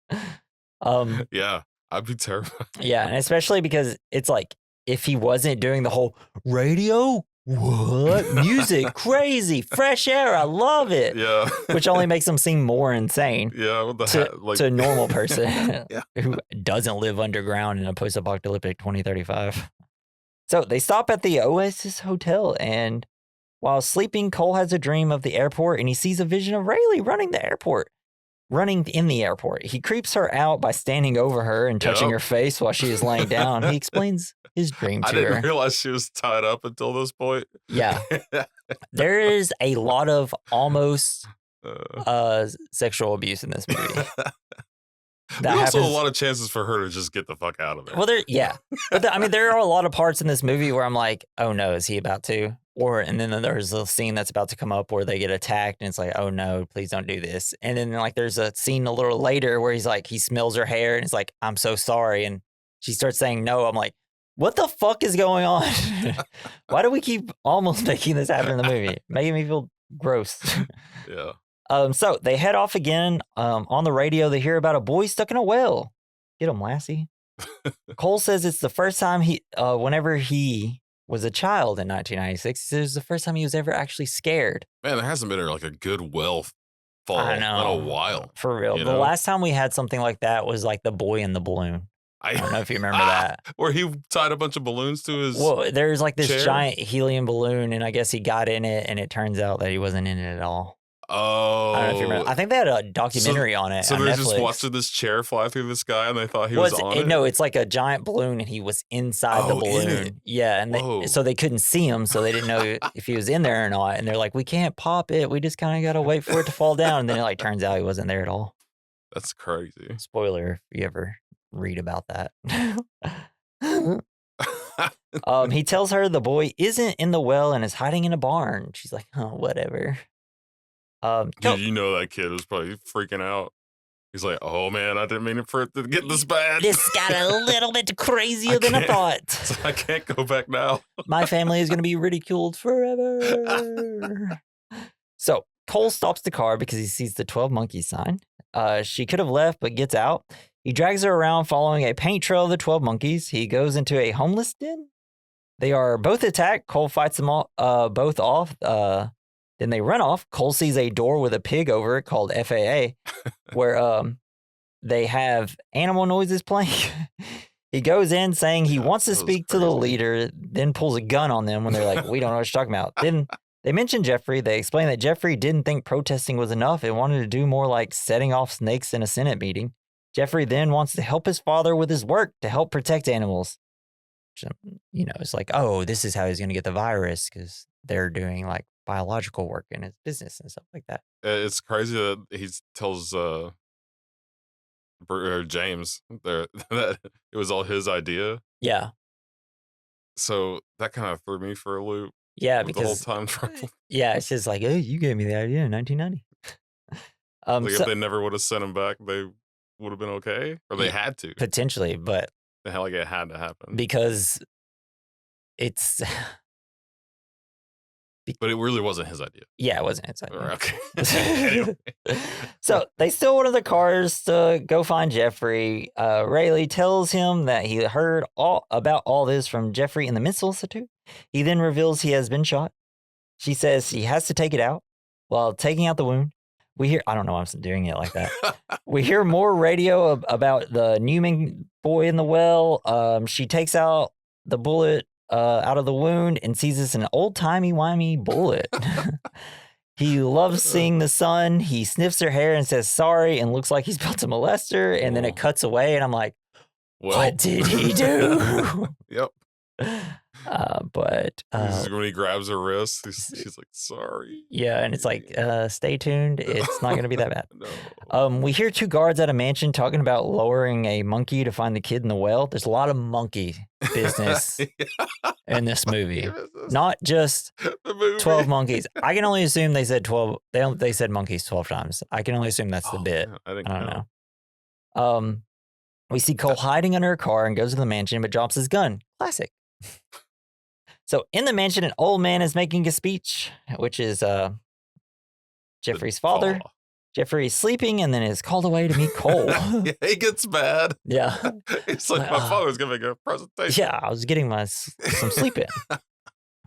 Yeah, I'd be terrified. Yeah, and especially because it's like, if he wasn't doing the whole radio, what? Music, crazy, fresh air, I love it. Yeah. Which only makes him seem more insane. Yeah, with the to a normal person yeah. who doesn't live underground in a post-apocalyptic 2035. So they stop at the Oasis Hotel, and while sleeping, Cole has a dream of the airport, and he sees a vision of Rayleigh running in the airport. He creeps her out by standing over her and touching her face while she is laying down. He explains his dream to her. I didn't realize she was tied up until this point. Yeah. There is a lot of almost sexual abuse in this movie. There's also a lot of chances for her to just get the fuck out of there. Well, but there are a lot of parts in this movie where I'm like, oh no, is he about to? And then there's a scene that's about to come up where they get attacked, and it's like, oh no, please don't do this. And then like there's a scene a little later where he's like, he smells her hair, and he's like, I'm so sorry, and she starts saying no. I'm like, what the fuck is going on? Why do we keep almost making this happen in the movie? Making me feel gross. Yeah. So they head off again. On the radio, they hear about a boy stuck in a well. Get him, Lassie. Cole says it's the first time whenever he was a child in 1996, he says it was the first time he was ever actually scared. Man, there hasn't been like a good well fall in a while. For real. The last time we had something like that was like the boy in the balloon. I don't know if you remember that. Where he tied a bunch of balloons to his. Well, there's like this chair? giant helium balloon, and I guess he got in it, and it turns out that he wasn't in it at all. Oh, I don't know if you remember. I think they had a documentary on it. So on they're Netflix. just watching this chair fly through the sky, and they thought he was on it. No, it's like a giant balloon, and he was inside the balloon. Yeah, and so they couldn't see him, so they didn't know if he was in there or not. And they're like, "We can't pop it. We just kind of gotta wait for it to fall down." And then it like turns out he wasn't there at all. That's crazy. Spoiler if you ever read about that. He tells her the boy isn't in the well and is hiding in a barn. She's like, "Oh, whatever." Dude, you know that kid was probably freaking out. He's like, "Oh man, I didn't mean for it to get this bad. This got a little bit crazier than I thought. So I can't go back now. My family is going to be ridiculed forever." So Cole stops the car because he sees the 12 monkeys sign. She could have left, but gets out. He drags her around following a paint trail of the 12 monkeys. He goes into a homeless den. They are both attacked. Cole fights them all, both off. Then they run off. Cole sees a door with a pig over it called FAA, where they have animal noises playing. He goes in saying he wants to speak to the leader, then pulls a gun on them when they're like, "We don't know what you're talking about." Then they mention Jeffrey. They explain that Jeffrey didn't think protesting was enough and wanted to do more like setting off snakes in a Senate meeting. Jeffrey then wants to help his father with his work to help protect animals. Which, it's like, oh, this is how he's going to get the virus because they're doing like biological work in his business and stuff like that. It's crazy that he tells James that it was all his idea. Yeah. So that kind of threw me for a loop. Yeah, because the whole time travel. Yeah, it's just like, hey, you gave me the idea in 1990. If they never would have sent him back, they would have been okay, or they had to potentially, but it had to happen because it's. But it really wasn't his idea. Yeah, it wasn't his idea. Okay. Anyway. So they steal one of the cars to go find Jeffrey. Rayleigh tells him that he heard about all this from Jeffrey in the Mental Institute. He then reveals he has been shot. She says he has to take it out. While taking out the wound, we hear, I don't know why I'm doing it like that. We hear more radio about the Newman boy in the well. She takes out the bullet out of the wound and sees it's an old-timey-wimey bullet. He loves seeing the son. He sniffs her hair and says sorry and looks like he's about to molest her. And then it cuts away and I'm like, what did he do? Yep. But when he grabs her wrist, he's like, sorry. Yeah, and it's like, stay tuned. It's not going to be that bad. No. We hear two guards at a mansion talking about lowering a monkey to find the kid in the well. There's a lot of monkey business in this movie. Not just 12 monkeys. I can only assume they said 12. They said monkeys 12 times. I can only assume that's the bit. I don't know. We see Cole hiding under a car and goes to the mansion, but drops his gun. Classic. So in the mansion, an old man is making a speech, which is Jeffrey's father. Jeffrey is sleeping and then is called away to meet Cole. Yeah, he gets mad. Yeah. He's like, my father's going to make a presentation. Yeah, I was getting some sleep in.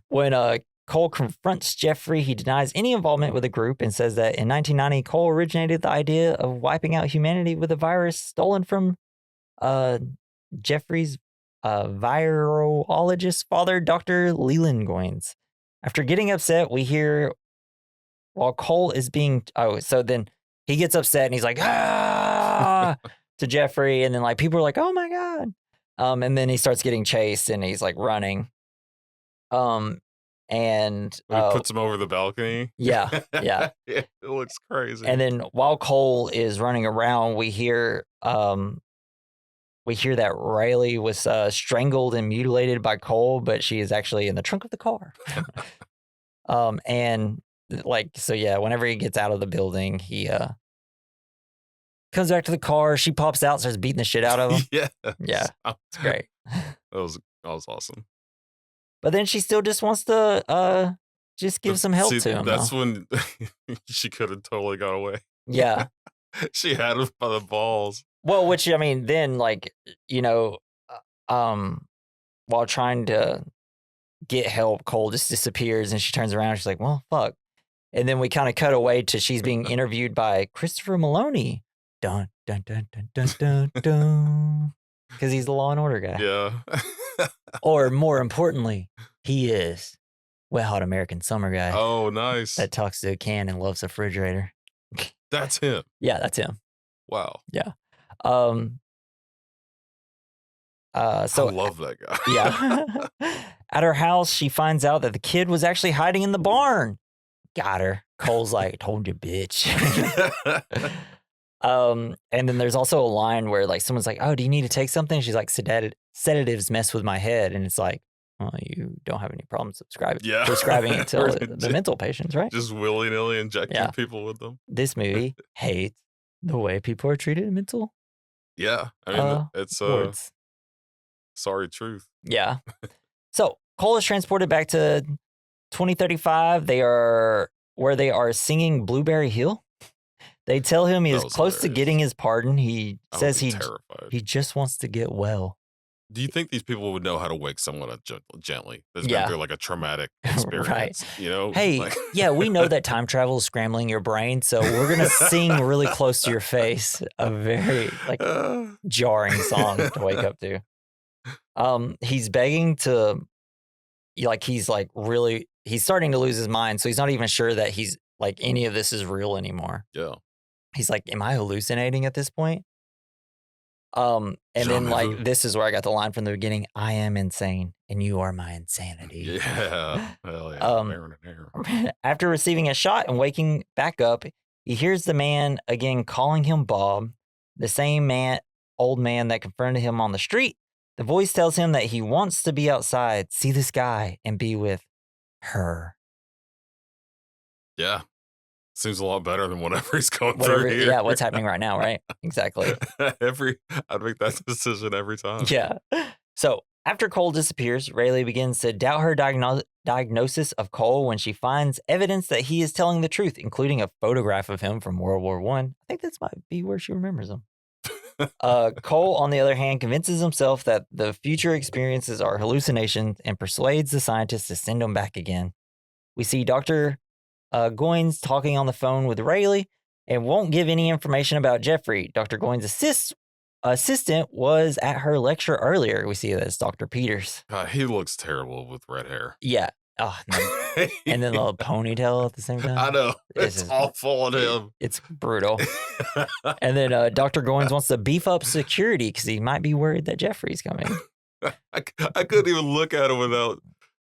When Cole confronts Jeffrey, he denies any involvement with the group and says that in 1990, Cole originated the idea of wiping out humanity with a virus stolen from Jeffrey's virologist father, Dr. Leland Goines. After getting upset, we hear while Cole is being... so then he gets upset and he's like, ah, to Jeffrey. And then like people are like, oh my God. And then he starts getting chased and he's like running. And he puts him over the balcony. Yeah. It looks crazy. And then while Cole is running around, we hear that Rayleigh was strangled and mutilated by Cole, but she is actually in the trunk of the car. And like, so yeah, whenever he gets out of the building, he comes back to the car. She pops out, starts beating the shit out of him. Yeah, it's great. That was awesome. But then she still just wants to just give some help to him. That's when she could have totally got away. Yeah. She had him by the balls. Well, which, I mean, then, like, while trying to get help, Cole just disappears and she turns around and she's like, well, fuck. And then we kind of cut away to she's being interviewed by Christopher Maloney. Dun, dun, dun, dun, dun, dun, dun. because he's the Law and Order guy. Yeah. Or more importantly, he is Wet Hot American Summer guy Oh, nice. that talks to a can and loves a refrigerator. That's him. Yeah, that's him. Wow. Yeah. So I love that guy. Yeah. At her house, she finds out that the kid was actually hiding in the barn. Got her. Cole's like, told you, bitch. And then there's also a line where like someone's like, oh, do you need to take something? She's like, sedatives mess with my head. And it's like, well, you don't have any problem prescribing it to the mental patients, right? Just willy-nilly injecting people with them. This movie hates the way people are treated in mental. Yeah. I mean, it's sorry truth. Yeah. So Cole is transported back to 2035. They are where they are singing Blueberry Hill. They tell him he is close to getting his pardon. He says he just wants to get well. Do you think these people would know how to wake someone up gently? That's been through like a traumatic experience, right? You know? Hey, we know that time travel is scrambling your brain, so we're gonna sing really close to your face a very jarring song to wake up to. He's begging to, he's starting to lose his mind, so he's not even sure that he's like any of this is real anymore. Yeah. He's like, am I hallucinating at this point? And then like this is where I got the line from the beginning: I am insane and you are my insanity. Yeah. Hell yeah. After receiving a shot and waking back up, he hears the man again calling him Bob, the same old man that confronted him on the street. The voice tells him that he wants to be outside, see the sky, and be with her. Yeah. Seems a lot better than whatever he's going through here. Yeah, what's happening right now, right? Exactly. I'd make that decision every time. Yeah. So after Cole disappears, Rayleigh begins to doubt her diagnosis of Cole when she finds evidence that he is telling the truth, including a photograph of him from World War I. I think this might be where she remembers him. Cole, on the other hand, convinces himself that the future experiences are hallucinations and persuades the scientists to send him back again. We see Dr. Goines talking on the phone with Rayleigh and won't give any information about Jeffrey. Dr. Goines' assistant was at her lecture earlier. We see that it's Dr. Peters. God, he looks terrible with red hair. Yeah. Oh, and then the ponytail at the same time. I know. It's awful on him. It's brutal. And then Dr. Goines wants to beef up security because he might be worried that Jeffrey's coming. I couldn't even look at him without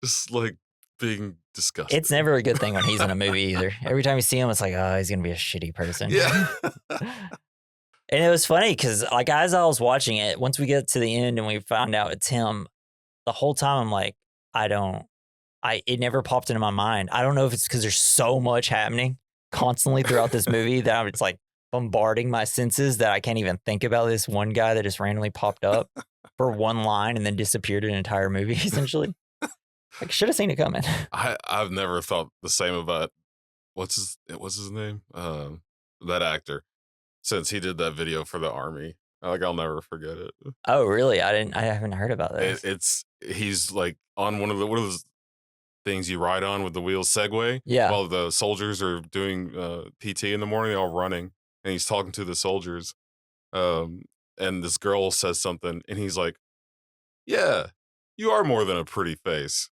just like being disgusted. It's never a good thing when he's in a movie either. Every time you see him, it's like, oh, he's going to be a shitty person. Yeah. And it was funny because like as I was watching it, once we get to the end and we found out it's him, the whole time I'm like, it never popped into my mind. I don't know if it's because there's so much happening constantly throughout this movie that it's like bombarding my senses that I can't even think about this one guy that just randomly popped up for one line and then disappeared an entire movie, essentially. Like, should have seen it coming. I've never thought the same about what's his name? That actor. Since he did that video for the army. Like, I'll never forget it. Oh, really? I haven't heard about this. He's like on one of those things you ride on with the wheels Segway. Yeah. While the soldiers are doing PT in the morning, they're all running, and he's talking to the soldiers. And this girl says something, and he's like, "Yeah, you are more than a pretty face."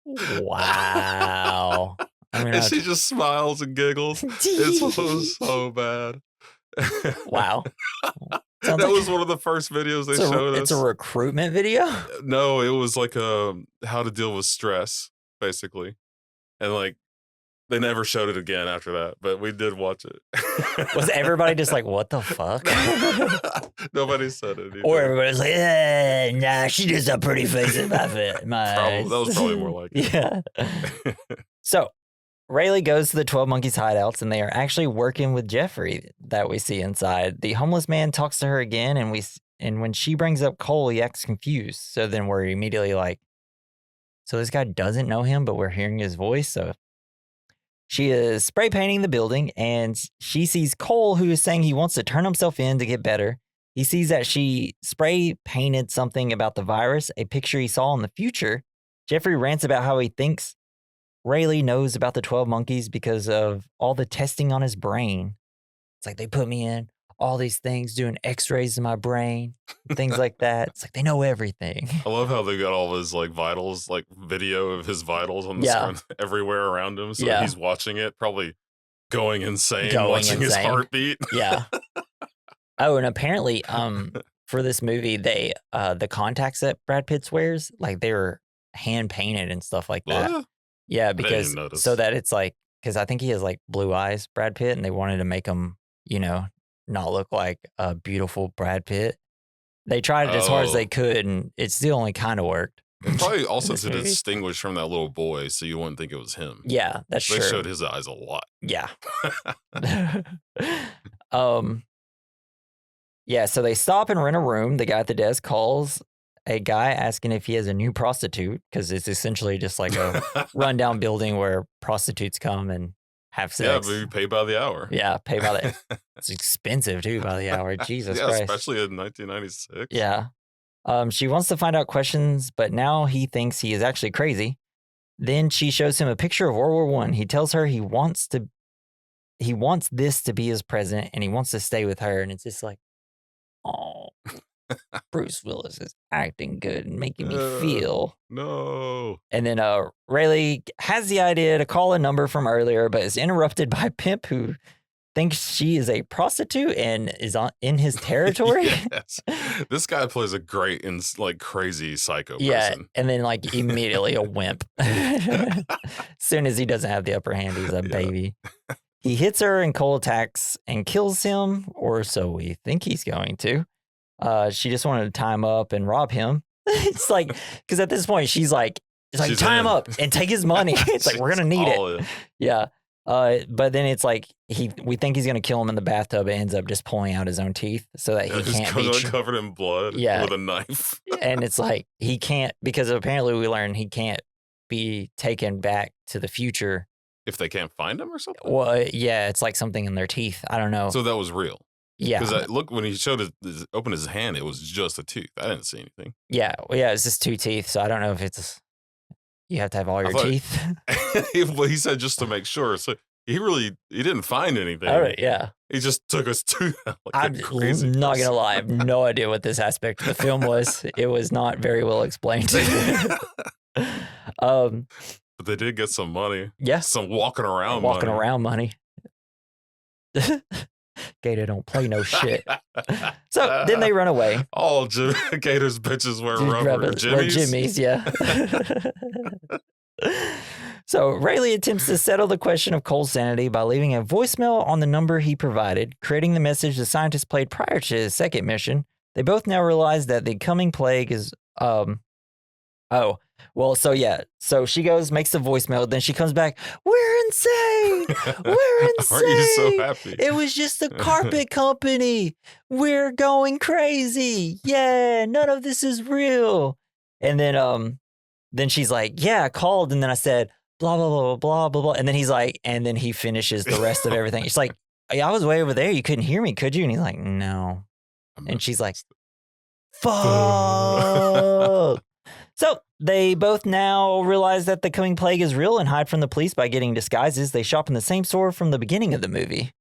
Wow. And she just smiles and giggles. It's so bad. Wow. That was one of the first videos they showed us. It's a recruitment video? No, it was like how to deal with stress, basically. And like, they never showed it again after that, but we did watch it. Was everybody just like, what the fuck? Nobody said it. Or everybody's like, nah, she just a pretty face in my eyes. That was probably more like it. Yeah. So, Rayleigh goes to the 12 Monkeys hideouts, and they are actually working with Jeffrey that we see inside. The homeless man talks to her again, and when she brings up Cole, he acts confused. So then we're immediately like, so this guy doesn't know him, but we're hearing his voice. So she is spray painting the building, and she sees Cole, who is saying he wants to turn himself in to get better. He sees that she spray painted something about the virus, a picture he saw in the future. Jeffrey rants about how he thinks Rayleigh knows about the 12 monkeys because of all the testing on his brain. It's like, they put me in all these things, doing x-rays in my brain, things like that. It's like they know everything. I love how they got all his like vitals, like video of his vitals on the screen everywhere around him. So he's watching it, probably going insane, watching his heartbeat. Yeah. Oh, and apparently, for this movie, they the contacts that Brad Pitt wears, like they were hand painted and stuff like that. Yeah, because so that it's like, because I think he has like blue eyes, Brad Pitt, and they wanted to make him, you know, not look like a beautiful Brad Pitt. They tried it as hard as they could, and it still only kind of worked. And probably also to distinguish from that little boy, so you wouldn't think it was him. Yeah, that's true. They showed his eyes a lot. Yeah. Yeah, so they stop and rent a room. The guy at the desk calls a guy asking if he has a new prostitute, because it's essentially just like a rundown building where prostitutes come and have sex. Yeah, but you pay by the hour. Yeah, pay by the It's expensive too by the hour. Jesus Christ. Especially in 1996. Yeah. She wants to find out questions, but now he thinks he is actually crazy. Then she shows him a picture of World War I. He tells her he wants this to be his present, and he wants to stay with her. And it's just like, oh, Bruce Willis is acting good and making me feel. No. And then Rayleigh has the idea to call a number from earlier, but is interrupted by Pimp, who thinks she is a prostitute and is in his territory. Yes. This guy plays a great and like crazy psycho person. And then like immediately a wimp. As soon as he doesn't have the upper hand, he's a baby. He hits her, and Cole attacks and kills him, or so we think he's going to. She just wanted to tie him up and rob him. It's like, because at this point she's like tie him up and take his money. It's like, we're gonna need it. Yeah. But then it's like we think he's gonna kill him in the bathtub. It ends up just pulling out his own teeth so that he can't be covered in blood. With a knife. And it's like he can't, because apparently we learned he can't be taken back to the future if they can't find him or something. Well, yeah, it's like something in their teeth. I don't know. So that was real. Yeah. Because look, when he showed opened his hand, it was just a tooth. I didn't see anything. Yeah. Well, yeah, it's just 2 teeth. So I don't know if it's you have to have all your teeth. Well, he said just to make sure. So he didn't find anything. All right. Yeah. He just took his tooth out. I'm not gonna lie. I have no idea what this aspect of the film was. It was not very well explained. But they did get some money. Yeah. Some walking around money. Gator don't play no shit. So then they run away. All Gator's bitches wear rubber jimmies. Yeah. So Rayleigh attempts to settle the question of Cole's sanity by leaving a voicemail on the number he provided, creating the message the scientist played prior to his second mission. They both now realize that the coming plague is So she goes, makes the voicemail, then she comes back, we're insane! We're insane! Aren't you so happy? It was just the carpet company. We're going crazy. Yeah, none of this is real. And then she's like, yeah, I called, and then I said, blah, blah, blah, blah, blah, blah. And then he's like, and then he finishes the rest of everything. It's like, I was way over there. You couldn't hear me, could you? And he's like, no. And she's like, fuck. So they both now realize that the coming plague is real and hide from the police by getting disguises. They shop in the same store from the beginning of the movie.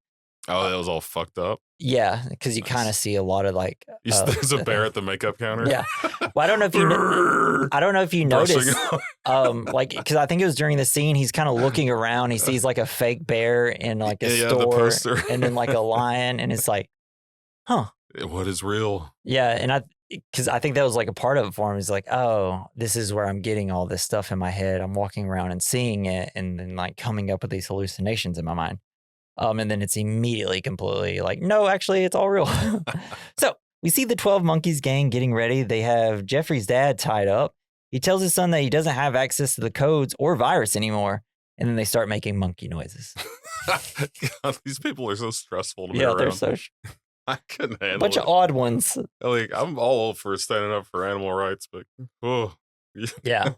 Oh, that was all fucked up? Yeah, because you kind of see a lot of like... there's a bear at the makeup counter? Yeah. Well, I don't know if you noticed, because I think it was during the scene, he's kind of looking around. He sees like a fake bear in like a store and then like a lion. And it's like, huh. What is real? Yeah, and because I think that was like a part of it for him. He's like, oh, this is where I'm getting all this stuff in my head. I'm walking around and seeing it and then like coming up with these hallucinations in my mind. And then it's immediately completely like, no, actually, it's all real. So we see the 12 Monkeys gang getting ready. They have Jeffrey's dad tied up. He tells his son that he doesn't have access to the codes or virus anymore. And then they start making monkey noises. God, these people are so stressful to be around. They're so... I couldn't handle it. Bunch of odd ones. Like, I'm all for standing up for animal rights, but yeah.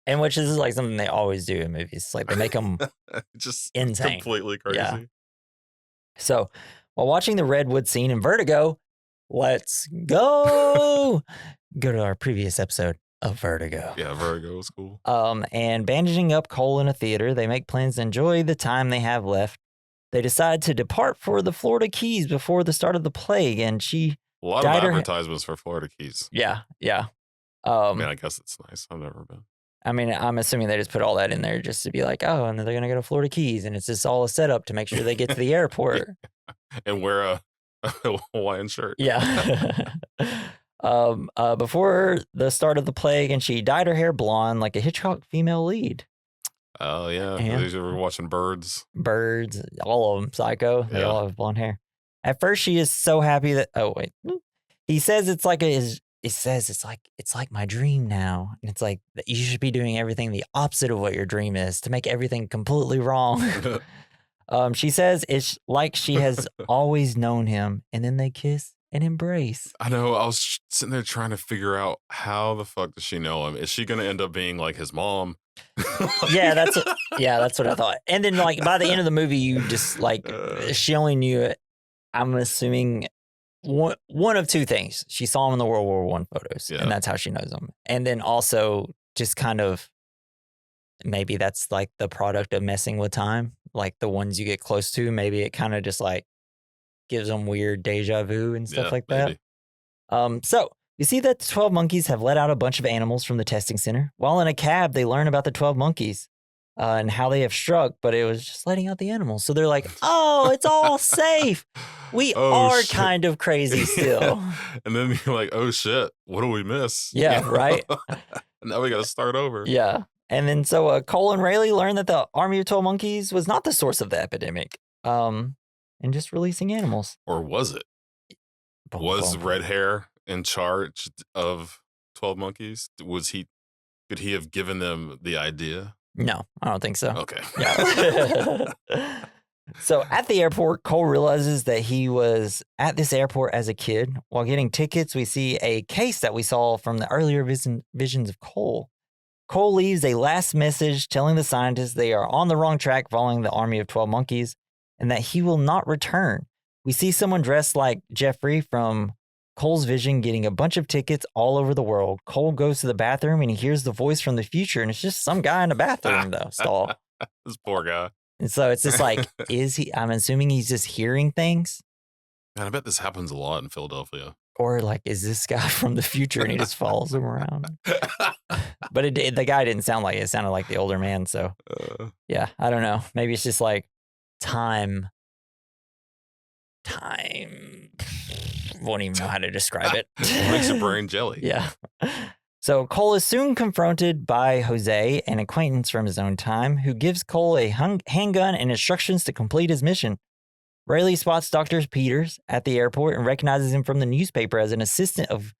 And which is like something they always do in movies. Like they make them just insane. Completely crazy. Yeah. So while watching the Redwood scene in Vertigo, let's go to our previous episode of Vertigo. Yeah, Vertigo was cool. And bandaging up Cole in a theater, they make plans to enjoy the time they have left. they decide to depart for the Florida Keys before the start of the plague, and she A lot of dyed her hair. advertisements for Florida Keys. Yeah. I mean, I guess it's nice. I've never been. I mean, I'm assuming they just put all that in there just to be like, oh, and they're going to go to Florida Keys, and it's just all a setup to make sure they get to the airport. And wear a Hawaiian shirt. Yeah. Before the start of the plague, and she dyed her hair blonde like a Hitchcock female lead. Oh, yeah. And These are watching Birds. Birds, all of them, Psycho. They all have blonde hair. At first, she is so happy that, oh, wait. He says it's like it's like my dream now. And it's like you should be doing everything the opposite of what your dream is to make everything completely wrong. She says it's like she has always known him, and then they kiss and embrace. I know. I was sitting there trying to figure out how the fuck does she know him? Is she going to end up being like his mom? That's what I thought. And then like by the end of the movie, you just like she only knew it. I'm assuming one of two things. She saw him in the World War I photos, and that's how she knows him. And then also just kind of maybe that's like the product of messing with time. Like the ones you get close to, maybe it kind of just like gives them weird deja vu and stuff like that. Maybe. So you see that the 12 monkeys have let out a bunch of animals from the testing center. While in a cab, they learn about the 12 monkeys and how they have struck, but it was just letting out the animals. So they're like, oh, it's all safe. We are kind of crazy still. And then you're like, oh shit, what do we miss? Yeah, right. Now we got to start over. Yeah. And then so Cole and Rayleigh learned that the army of 12 monkeys was not the source of the epidemic and just releasing animals. Or was it? Was Red Hair in charge of 12 monkeys? Could he have given them the idea? No, I don't think so. Okay. Yeah. So at the airport, Cole realizes that he was at this airport as a kid. While getting tickets, we see a case that we saw from the earlier visions of Cole. Cole leaves a last message telling the scientists they are on the wrong track following the army of 12 monkeys and that he will not return. We see someone dressed like Jeffrey from Cole's vision getting a bunch of tickets all over the world. Cole goes to the bathroom and he hears the voice from the future, and it's just some guy in a bathroom stall. This poor guy. And so it's just like, I'm assuming he's just hearing things. Man, I bet this happens a lot in Philadelphia. Or like, is this guy from the future and he just follows him around? But the guy didn't sound like it. It sounded like the older man. So yeah, I don't know. Maybe it's just like time. Won't even know how to describe it. Makes your brain jelly. Yeah. So Cole is soon confronted by Jose, an acquaintance from his own time, who gives Cole a handgun and instructions to complete his mission. Rayleigh spots Dr. Peters at the airport and recognizes him from the newspaper as an assistant of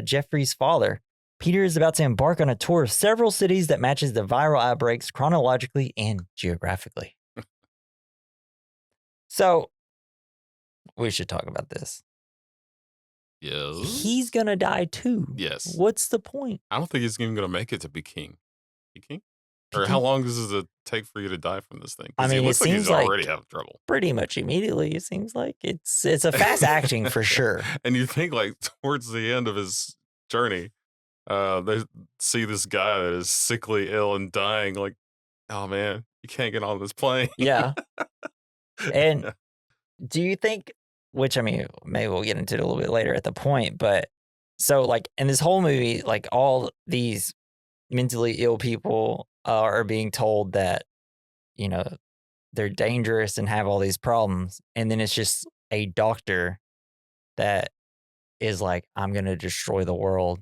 Jeffrey's father. Peter is about to embark on a tour of several cities that matches the viral outbreaks chronologically and geographically. So we should talk about this. Yes. He's going to die too. Yes. What's the point? I don't think he's even going to make it to be king. Be king? Or how long does it take for you to die from this thing? I mean, it seems like he's already having trouble. Pretty much immediately, it seems like. It's a fast acting for sure. And you think like towards the end of his journey, they see this guy that is sickly ill and dying, like, oh man, you can't get on this plane. Yeah. And do you think, which I mean, maybe we'll get into it a little bit later at the point, but so like in this whole movie, like all these mentally ill people are being told that, you know, they're dangerous and have all these problems. And then it's just a doctor that is like, I'm going to destroy the world.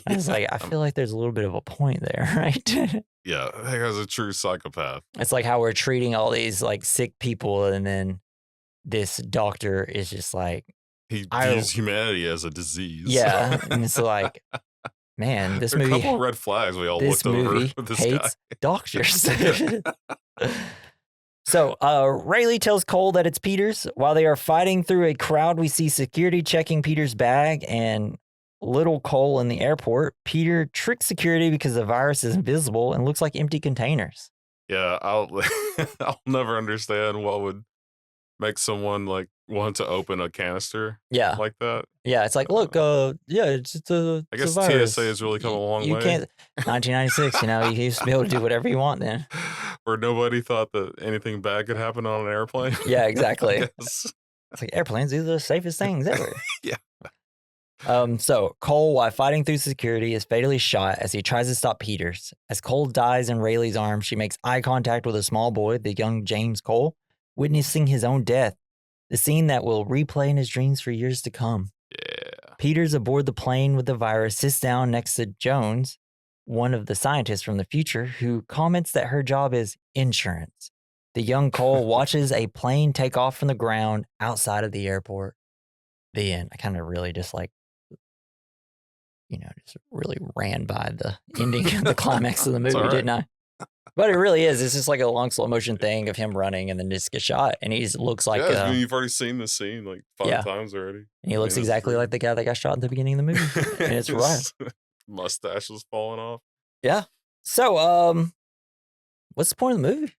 I was like, I feel like there's a little bit of a point there, right? Yeah, that guy's a true psychopath. It's like how we're treating all these like sick people, and then this doctor is just like, he views humanity as a disease. Yeah, and it's like, man, this movie. A couple of red flags we all looked over with this hates guy. Doctors. So Rayleigh tells Cole that it's Peters. While they are fighting through a crowd, we see security checking Peters' bag and little Cole in the airport. Peter tricks security because the virus is invisible and looks like empty containers. Yeah, I'll never understand what would make someone like want to open a canister Yeah. like that. Yeah, it's like, look, yeah, it's a I guess virus. TSA has really come a long You way. can't. 1996, you used to be able to do whatever you want then. Where nobody thought that anything bad could happen on an airplane. Yeah, exactly. I guess. It's like airplanes, these are the safest things ever. Yeah. So Cole, while fighting through security, is fatally shot as he tries to stop Peters. As Cole dies in Rayleigh's arms, she makes eye contact with a small boy, the young James Cole, witnessing his own death. The scene that will replay in his dreams for years to come. Yeah. Peters aboard the plane with the virus sits down next to Jones, one of the scientists from the future, who comments that her job is insurance. The young Cole watches a plane take off from the ground outside of the airport. The end. I kind of really just just really ran by the ending, the climax of the movie, didn't I? But it really is. It's just like a long slow motion thing of him running and then just get shot. And he looks like... Yeah, you've already seen the scene like 5 times already. And he looks exactly like the guy that got shot at the beginning of the movie. And it's right. Mustache was falling off. Yeah. So, what's the point of the movie?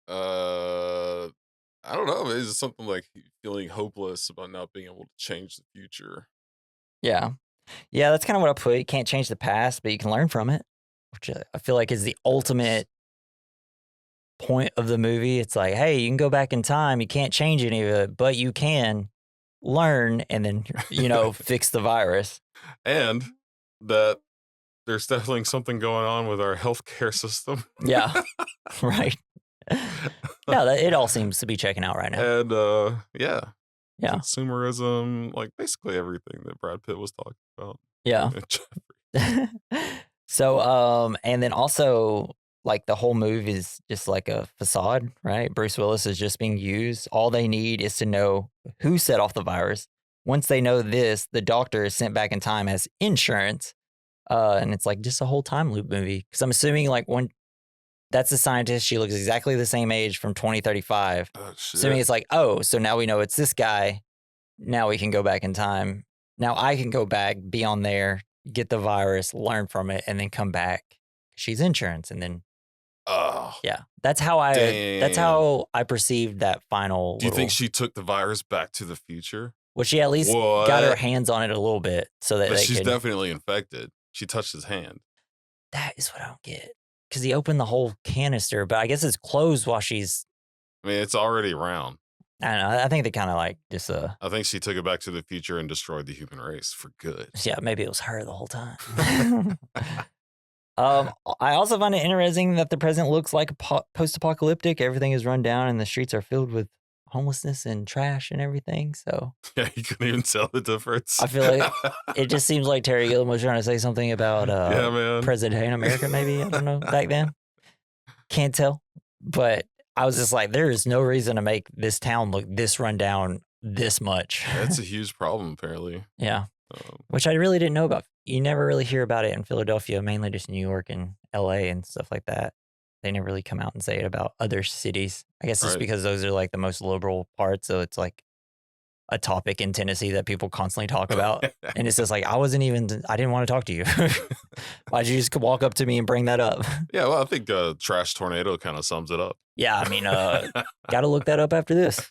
I don't know. It's something like feeling hopeless about not being able to change the future. Yeah. Yeah, that's kind of what I put. You can't change the past, but you can learn from it, which I feel like is the ultimate point of the movie. It's like, hey, you can go back in time. You can't change any of it, but you can learn and then, fix the virus. And that there's definitely something going on with our healthcare system. Yeah, right. No, it all seems to be checking out right now. And yeah. Consumerism, like basically everything that Brad Pitt was talking about. Yeah. So, and then also, like, the whole move is just like a facade, right? Bruce Willis is just being used. All they need is to know who set off the virus. Once they know this, the doctor is sent back in time as insurance. And it's like just a whole time loop movie. Because I'm assuming, like, when that's the scientist, she looks exactly the same age from 2035. Oh, shit. Assuming it's like, oh, so now we know it's this guy. Now we can go back in time. Now I can go back, be on there, get the virus, learn from it, and then come back. She's insurance, and then yeah, that's how I perceived that final. Do you think she took the virus back to the future? Well, she at least got her hands on it a little bit, so that she's definitely infected. She touched his hand. That is what I don't get, because he opened the whole canister, but I guess it's closed while she's. I mean, it's already around. I don't know. I think they kind of like just. I think she took it back to the future and destroyed the human race for good. Yeah, maybe it was her the whole time. I also find it interesting that the present looks like post-apocalyptic. Everything is run down and the streets are filled with homelessness and trash and everything. So yeah, you couldn't even tell the difference. I feel like it just seems like Terry Gilliam was trying to say something about President in America, maybe. I don't know, back then. Can't tell. But I was just like, there is no reason to make this town look this run down this much. That's a huge problem, apparently. Yeah. Which I really didn't know about. You never really hear about it in Philadelphia, mainly just New York and LA and stuff like that. They never really come out and say it about other cities. I guess it's because those are like the most liberal parts. So it's like a topic in Tennessee that people constantly talk about. And it's just like, I didn't want to talk to you. Why'd you just walk up to me and bring that up? Yeah, well, I think Trash Tornado kind of sums it up. Yeah, I mean, got to look that up after this.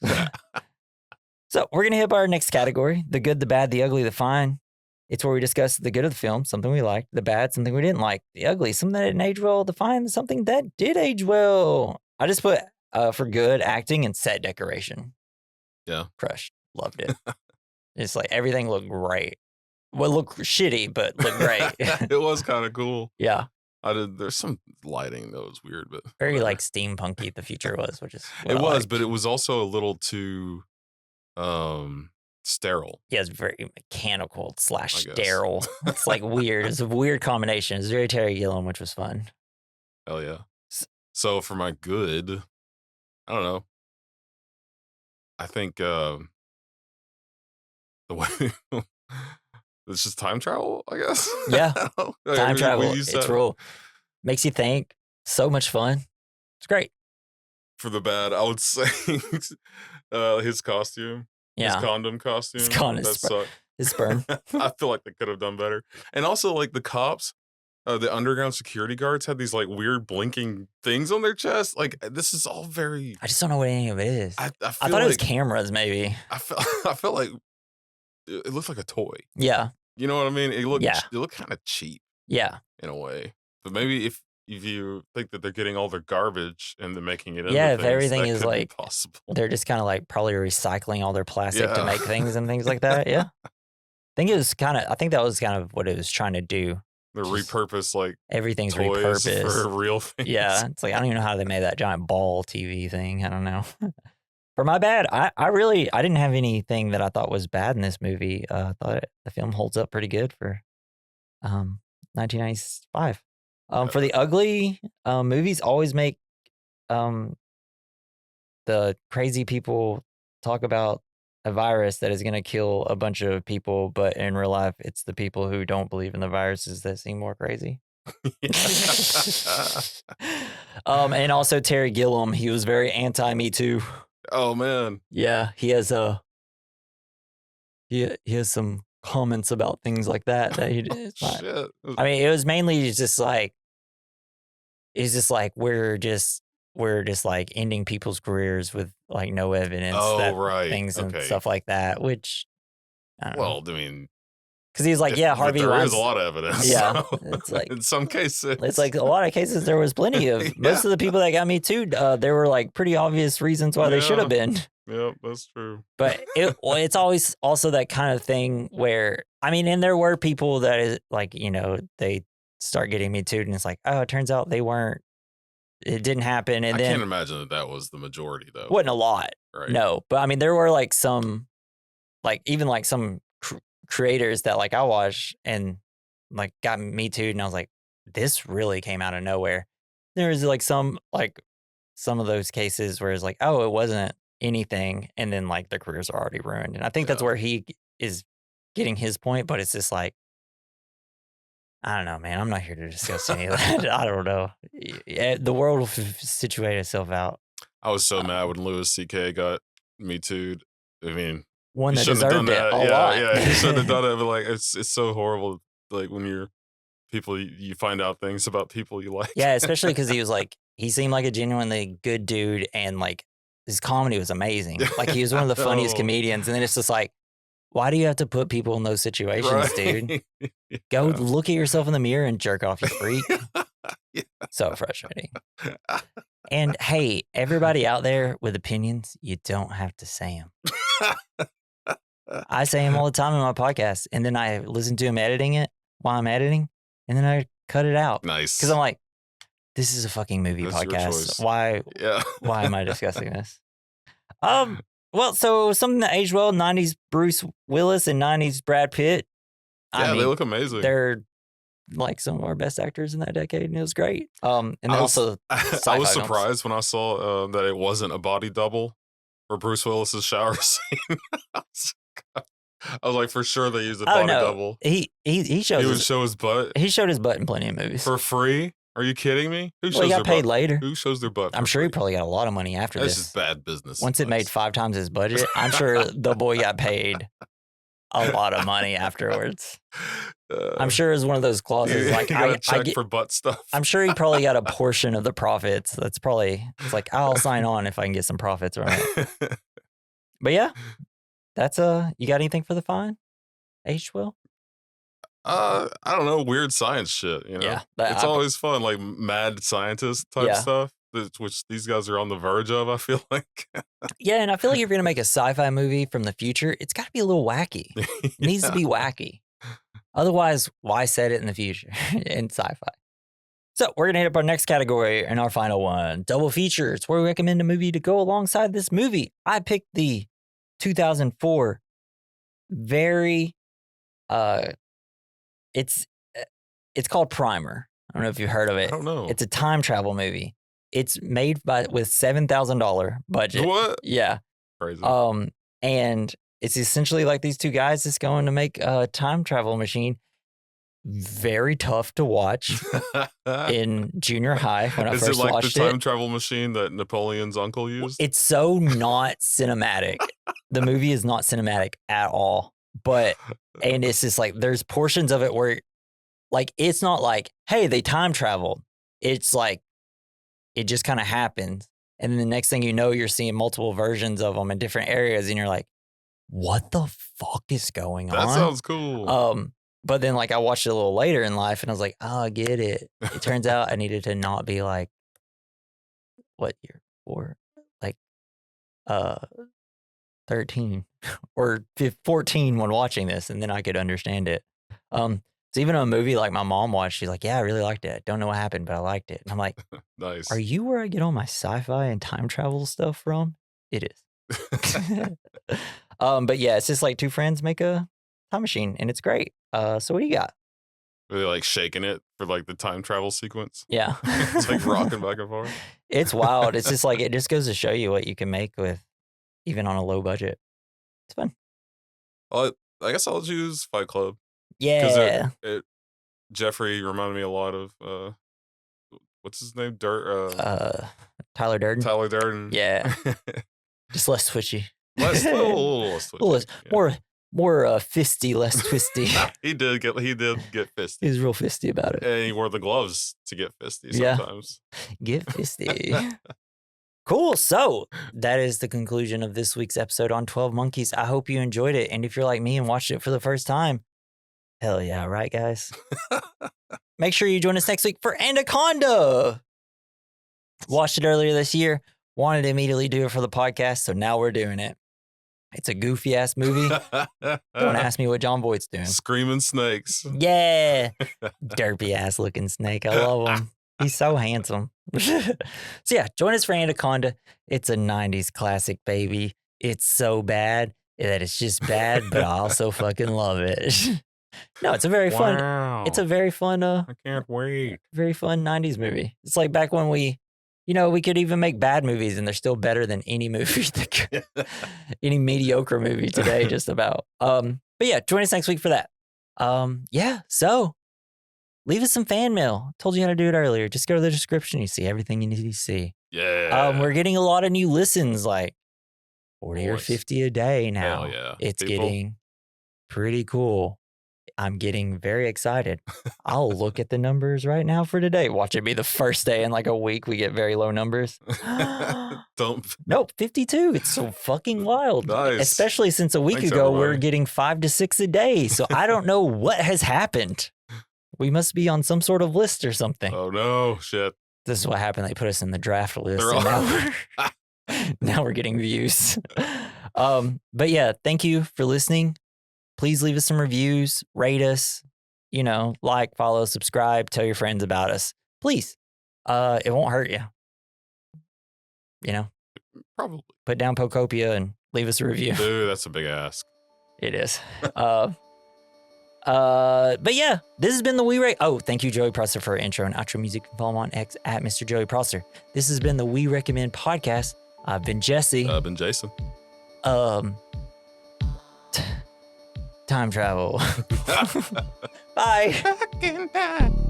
So we're going to hit our next category, the good, the bad, the ugly, the fine. It's where we discuss the good of the film, something we liked, the bad, something we didn't like, the ugly, something that didn't age well, the fine, something that did age well. I just put for good acting and set decoration. Yeah. Crushed. Loved it. It's like everything looked great. Well, it looked shitty, but looked great. It was kind of cool. Yeah. There's some lighting that was weird, but very like steampunky the future was, which is it was, but it was also a little too sterile. Yeah, it's very mechanical / sterile. It's like weird. It's a weird combination. It's very Terry Gilliam, which was fun. Hell yeah. So for my good, I don't know. I think the way it's just time travel, I guess. Yeah. Time travel. It's real. Makes you think. So much fun. It's great. For the bad, I would say his costume. Yeah. His condom costume. His sperm. I feel like they could have done better. And also like the cops, the underground security guards had these like weird blinking things on their chest. Like this is all very. I just don't know what any of it is. I I feel thought it was like cameras, maybe. I felt like it looks like a toy. Yeah. You know what I mean? It Yeah. looked kind of cheap Yeah. in a way. But maybe if you think that they're getting all their garbage and they're making it into Yeah, if things, everything that is could be like possible. they're just kind of like probably recycling all their plastic to Yeah. make things and things like that. Yeah. I think that was kind of what it was trying to do. They Just repurpose like everything's toys repurposed. for real things. Yeah. It's like I don't even know how they made that giant ball TV thing. I don't know. For my bad, I didn't have anything that I thought was bad in this movie. I thought the film holds up pretty good for 1995. For the ugly, movies always make the crazy people talk about a virus that is going to kill a bunch of people, but in real life, it's the people who don't believe in the viruses that seem more crazy. And also Terry Gilliam, he was very anti-Me Too. Oh man. Yeah, he has some comments about things like that he did. Shit. I mean, it was mainly just like we're just like ending people's careers with like no evidence things and stuff like that, which I don't know. Well, I mean, because he's like, yeah, Harvey there Weinstein. is a lot of evidence. Yeah, so it's like in some cases, it's like a lot of cases there was plenty of. Most of the people that got Me Too, there were like pretty obvious reasons why they should have been. Yeah, that's true. But it's always also that kind of thing where, I mean, and there were people that is like, you know, they start getting Me Too and it's like, oh, it turns out it didn't happen. And I then can't imagine that was the majority though. Wasn't a lot. Right. No, but I mean, there were like some, like even like some creators that like I watched and like got Me Too, and I was like, this really came out of nowhere. There was like some of those cases where it's like, oh, it wasn't anything, and then like their careers are already ruined. And I think that's where he is getting his point, but it's just like, I don't know, man. I'm not here to discuss any of that. I don't know. The world will situate itself out. I was so mad when Louis C.K. got Me Too'd. I mean, one that deserved it a lot. Yeah, he shouldn't have done it. But like, it's so horrible. Like when you're people, you find out things about people you like. Yeah, especially because he seemed like a genuinely good dude, and like his comedy was amazing. Like he was one of the funniest comedians, and then it's just like, why do you have to put people in those situations, dude? Go look at yourself in the mirror and jerk off, you freak. So frustrating. And hey, everybody out there with opinions, you don't have to say them. I say them all the time in my podcast, and then I listen to him editing it while I'm editing, and then I cut it out. Nice. Because I'm like, this is a fucking movie podcast. Why am I discussing this? Well, so something that aged well, 90s Bruce Willis and 90s Brad Pitt. Yeah, they look amazing. They're like some of our best actors in that decade, and it was great. And then I was surprised when I saw that it wasn't a body double for Bruce Willis's shower scene. I was like, for sure they used a body double. He would show his butt. He showed his butt in plenty of movies for free. Are you kidding me? He got paid later. Who shows their butt? I'm sure he probably got a lot of money after this. This is bad business. Once it made 5 times his budget, I'm sure the boy got paid a lot of money afterwards. I'm sure it was one of those clauses like I get for butt stuff. I'm sure he probably got a portion of the profits. It's like, I'll sign on if I can get some profits from it. But yeah, that's you got anything for the fine? Aged well? I don't know, weird science shit, you know? Yeah. It's always fun, like mad scientist type stuff, which these guys are on the verge of, I feel like. Yeah, and I feel like if you're going to make a sci-fi movie from the future, it's got to be a little wacky. It needs to be wacky. Otherwise, why set it in the future in sci-fi? So we're going to hit up our next category and our final one, double features, where we recommend a movie to go alongside this movie. I picked the 2004 very... It's called Primer. I don't know if you've heard of it. I don't know. It's a time travel movie. It's made with $7,000 budget. What? Yeah. Crazy. And it's essentially like these two guys just going to make a time travel machine. Very tough to watch in junior high when I first watched it. Is it like the time travel machine that Napoleon's uncle used? It's so not cinematic. The movie is not cinematic at all. And it's just like, there's portions of it where like, it's not like, hey, they time traveled. It's like, it just kind of happens. And then the next thing you know, you're seeing multiple versions of them in different areas. And you're like, what the fuck is going on? That sounds cool. But then like I watched it a little later in life and I was like, oh, I get it. It turns out I needed to not be like, what year? 4? Like 13 or 14 when watching this, and then I could understand it. So even a movie like my mom watched, she's like, yeah, I really liked it. Don't know what happened, but I liked it. And I'm like, Nice. are you where I get all my sci-fi and time travel stuff from? It is. But yeah, it's just like two friends make a time machine and it's great. So what do you got? Really like shaking it for like the time travel sequence. Yeah. It's like rocking back and forth. It's wild. It's just like, it just goes to show you what you can make with even on a low budget. It's fun. I guess I'll choose Fight Club. Yeah. Jeffrey reminded me a lot of what's his name? Tyler Durden. Tyler Durden. Yeah. Just less twitchy. A little less twitchy. Yeah. More fisty, less twisty. He did get fisty. He was real fisty about it. And he wore the gloves to get fisty sometimes. Yeah. Get fisty. Cool. So that is the conclusion of this week's episode on 12 Monkeys. I hope you enjoyed it. And if you're like me and watched it for the first time, hell yeah, right, guys? Make sure you join us next week for Anaconda. Watched it earlier this year. Wanted to immediately do it for the podcast, so now we're doing it. It's a goofy ass movie. Don't ask me what John Voight's doing. Screaming snakes. Yeah. Derpy ass looking snake. I love him. He's so handsome. So yeah, join us for Anaconda. It's a 90s classic, baby. It's so bad that it's just bad, but I also fucking love it. No, it's a very fun. Wow. It's a very fun. I can't wait. Very fun 90s movie. It's like back when we could even make bad movies and they're still better than any movie, any mediocre movie today, just about. But yeah, join us next week for that. Yeah, so leave us some fan mail. Told you how to do it earlier. Just go to the description. You see everything you need to see. Yeah. We're getting a lot of new listens, like 40 or 50 a day now. Hell yeah. It's getting pretty cool. I'm getting very excited. I'll look at the numbers right now for today. Watch it be the first day in like a week we get very low numbers. Nope, 52. It's so fucking wild. Nice. Especially since a week ago we're getting 5 to 6 a day. So I don't know what has happened. We must be on some sort of list or something. Oh no, shit. This is what happened. They put us in the draft list and now we're getting views. But yeah, thank you for listening. Please leave us some reviews, rate us, like, follow, subscribe, tell your friends about us. Please. It won't hurt you. Probably. Put down Pocopia and leave us a review. Dude, that's a big ask. It is. But yeah, this has been the We Rate. Oh, thank you, Joey Prosser, for our intro and outro music. Follow him on X at Mr. Joey Prosser. This has been the We Recommend podcast. I've been Jesse. I've been Jason. Time travel. Bye. Back in time.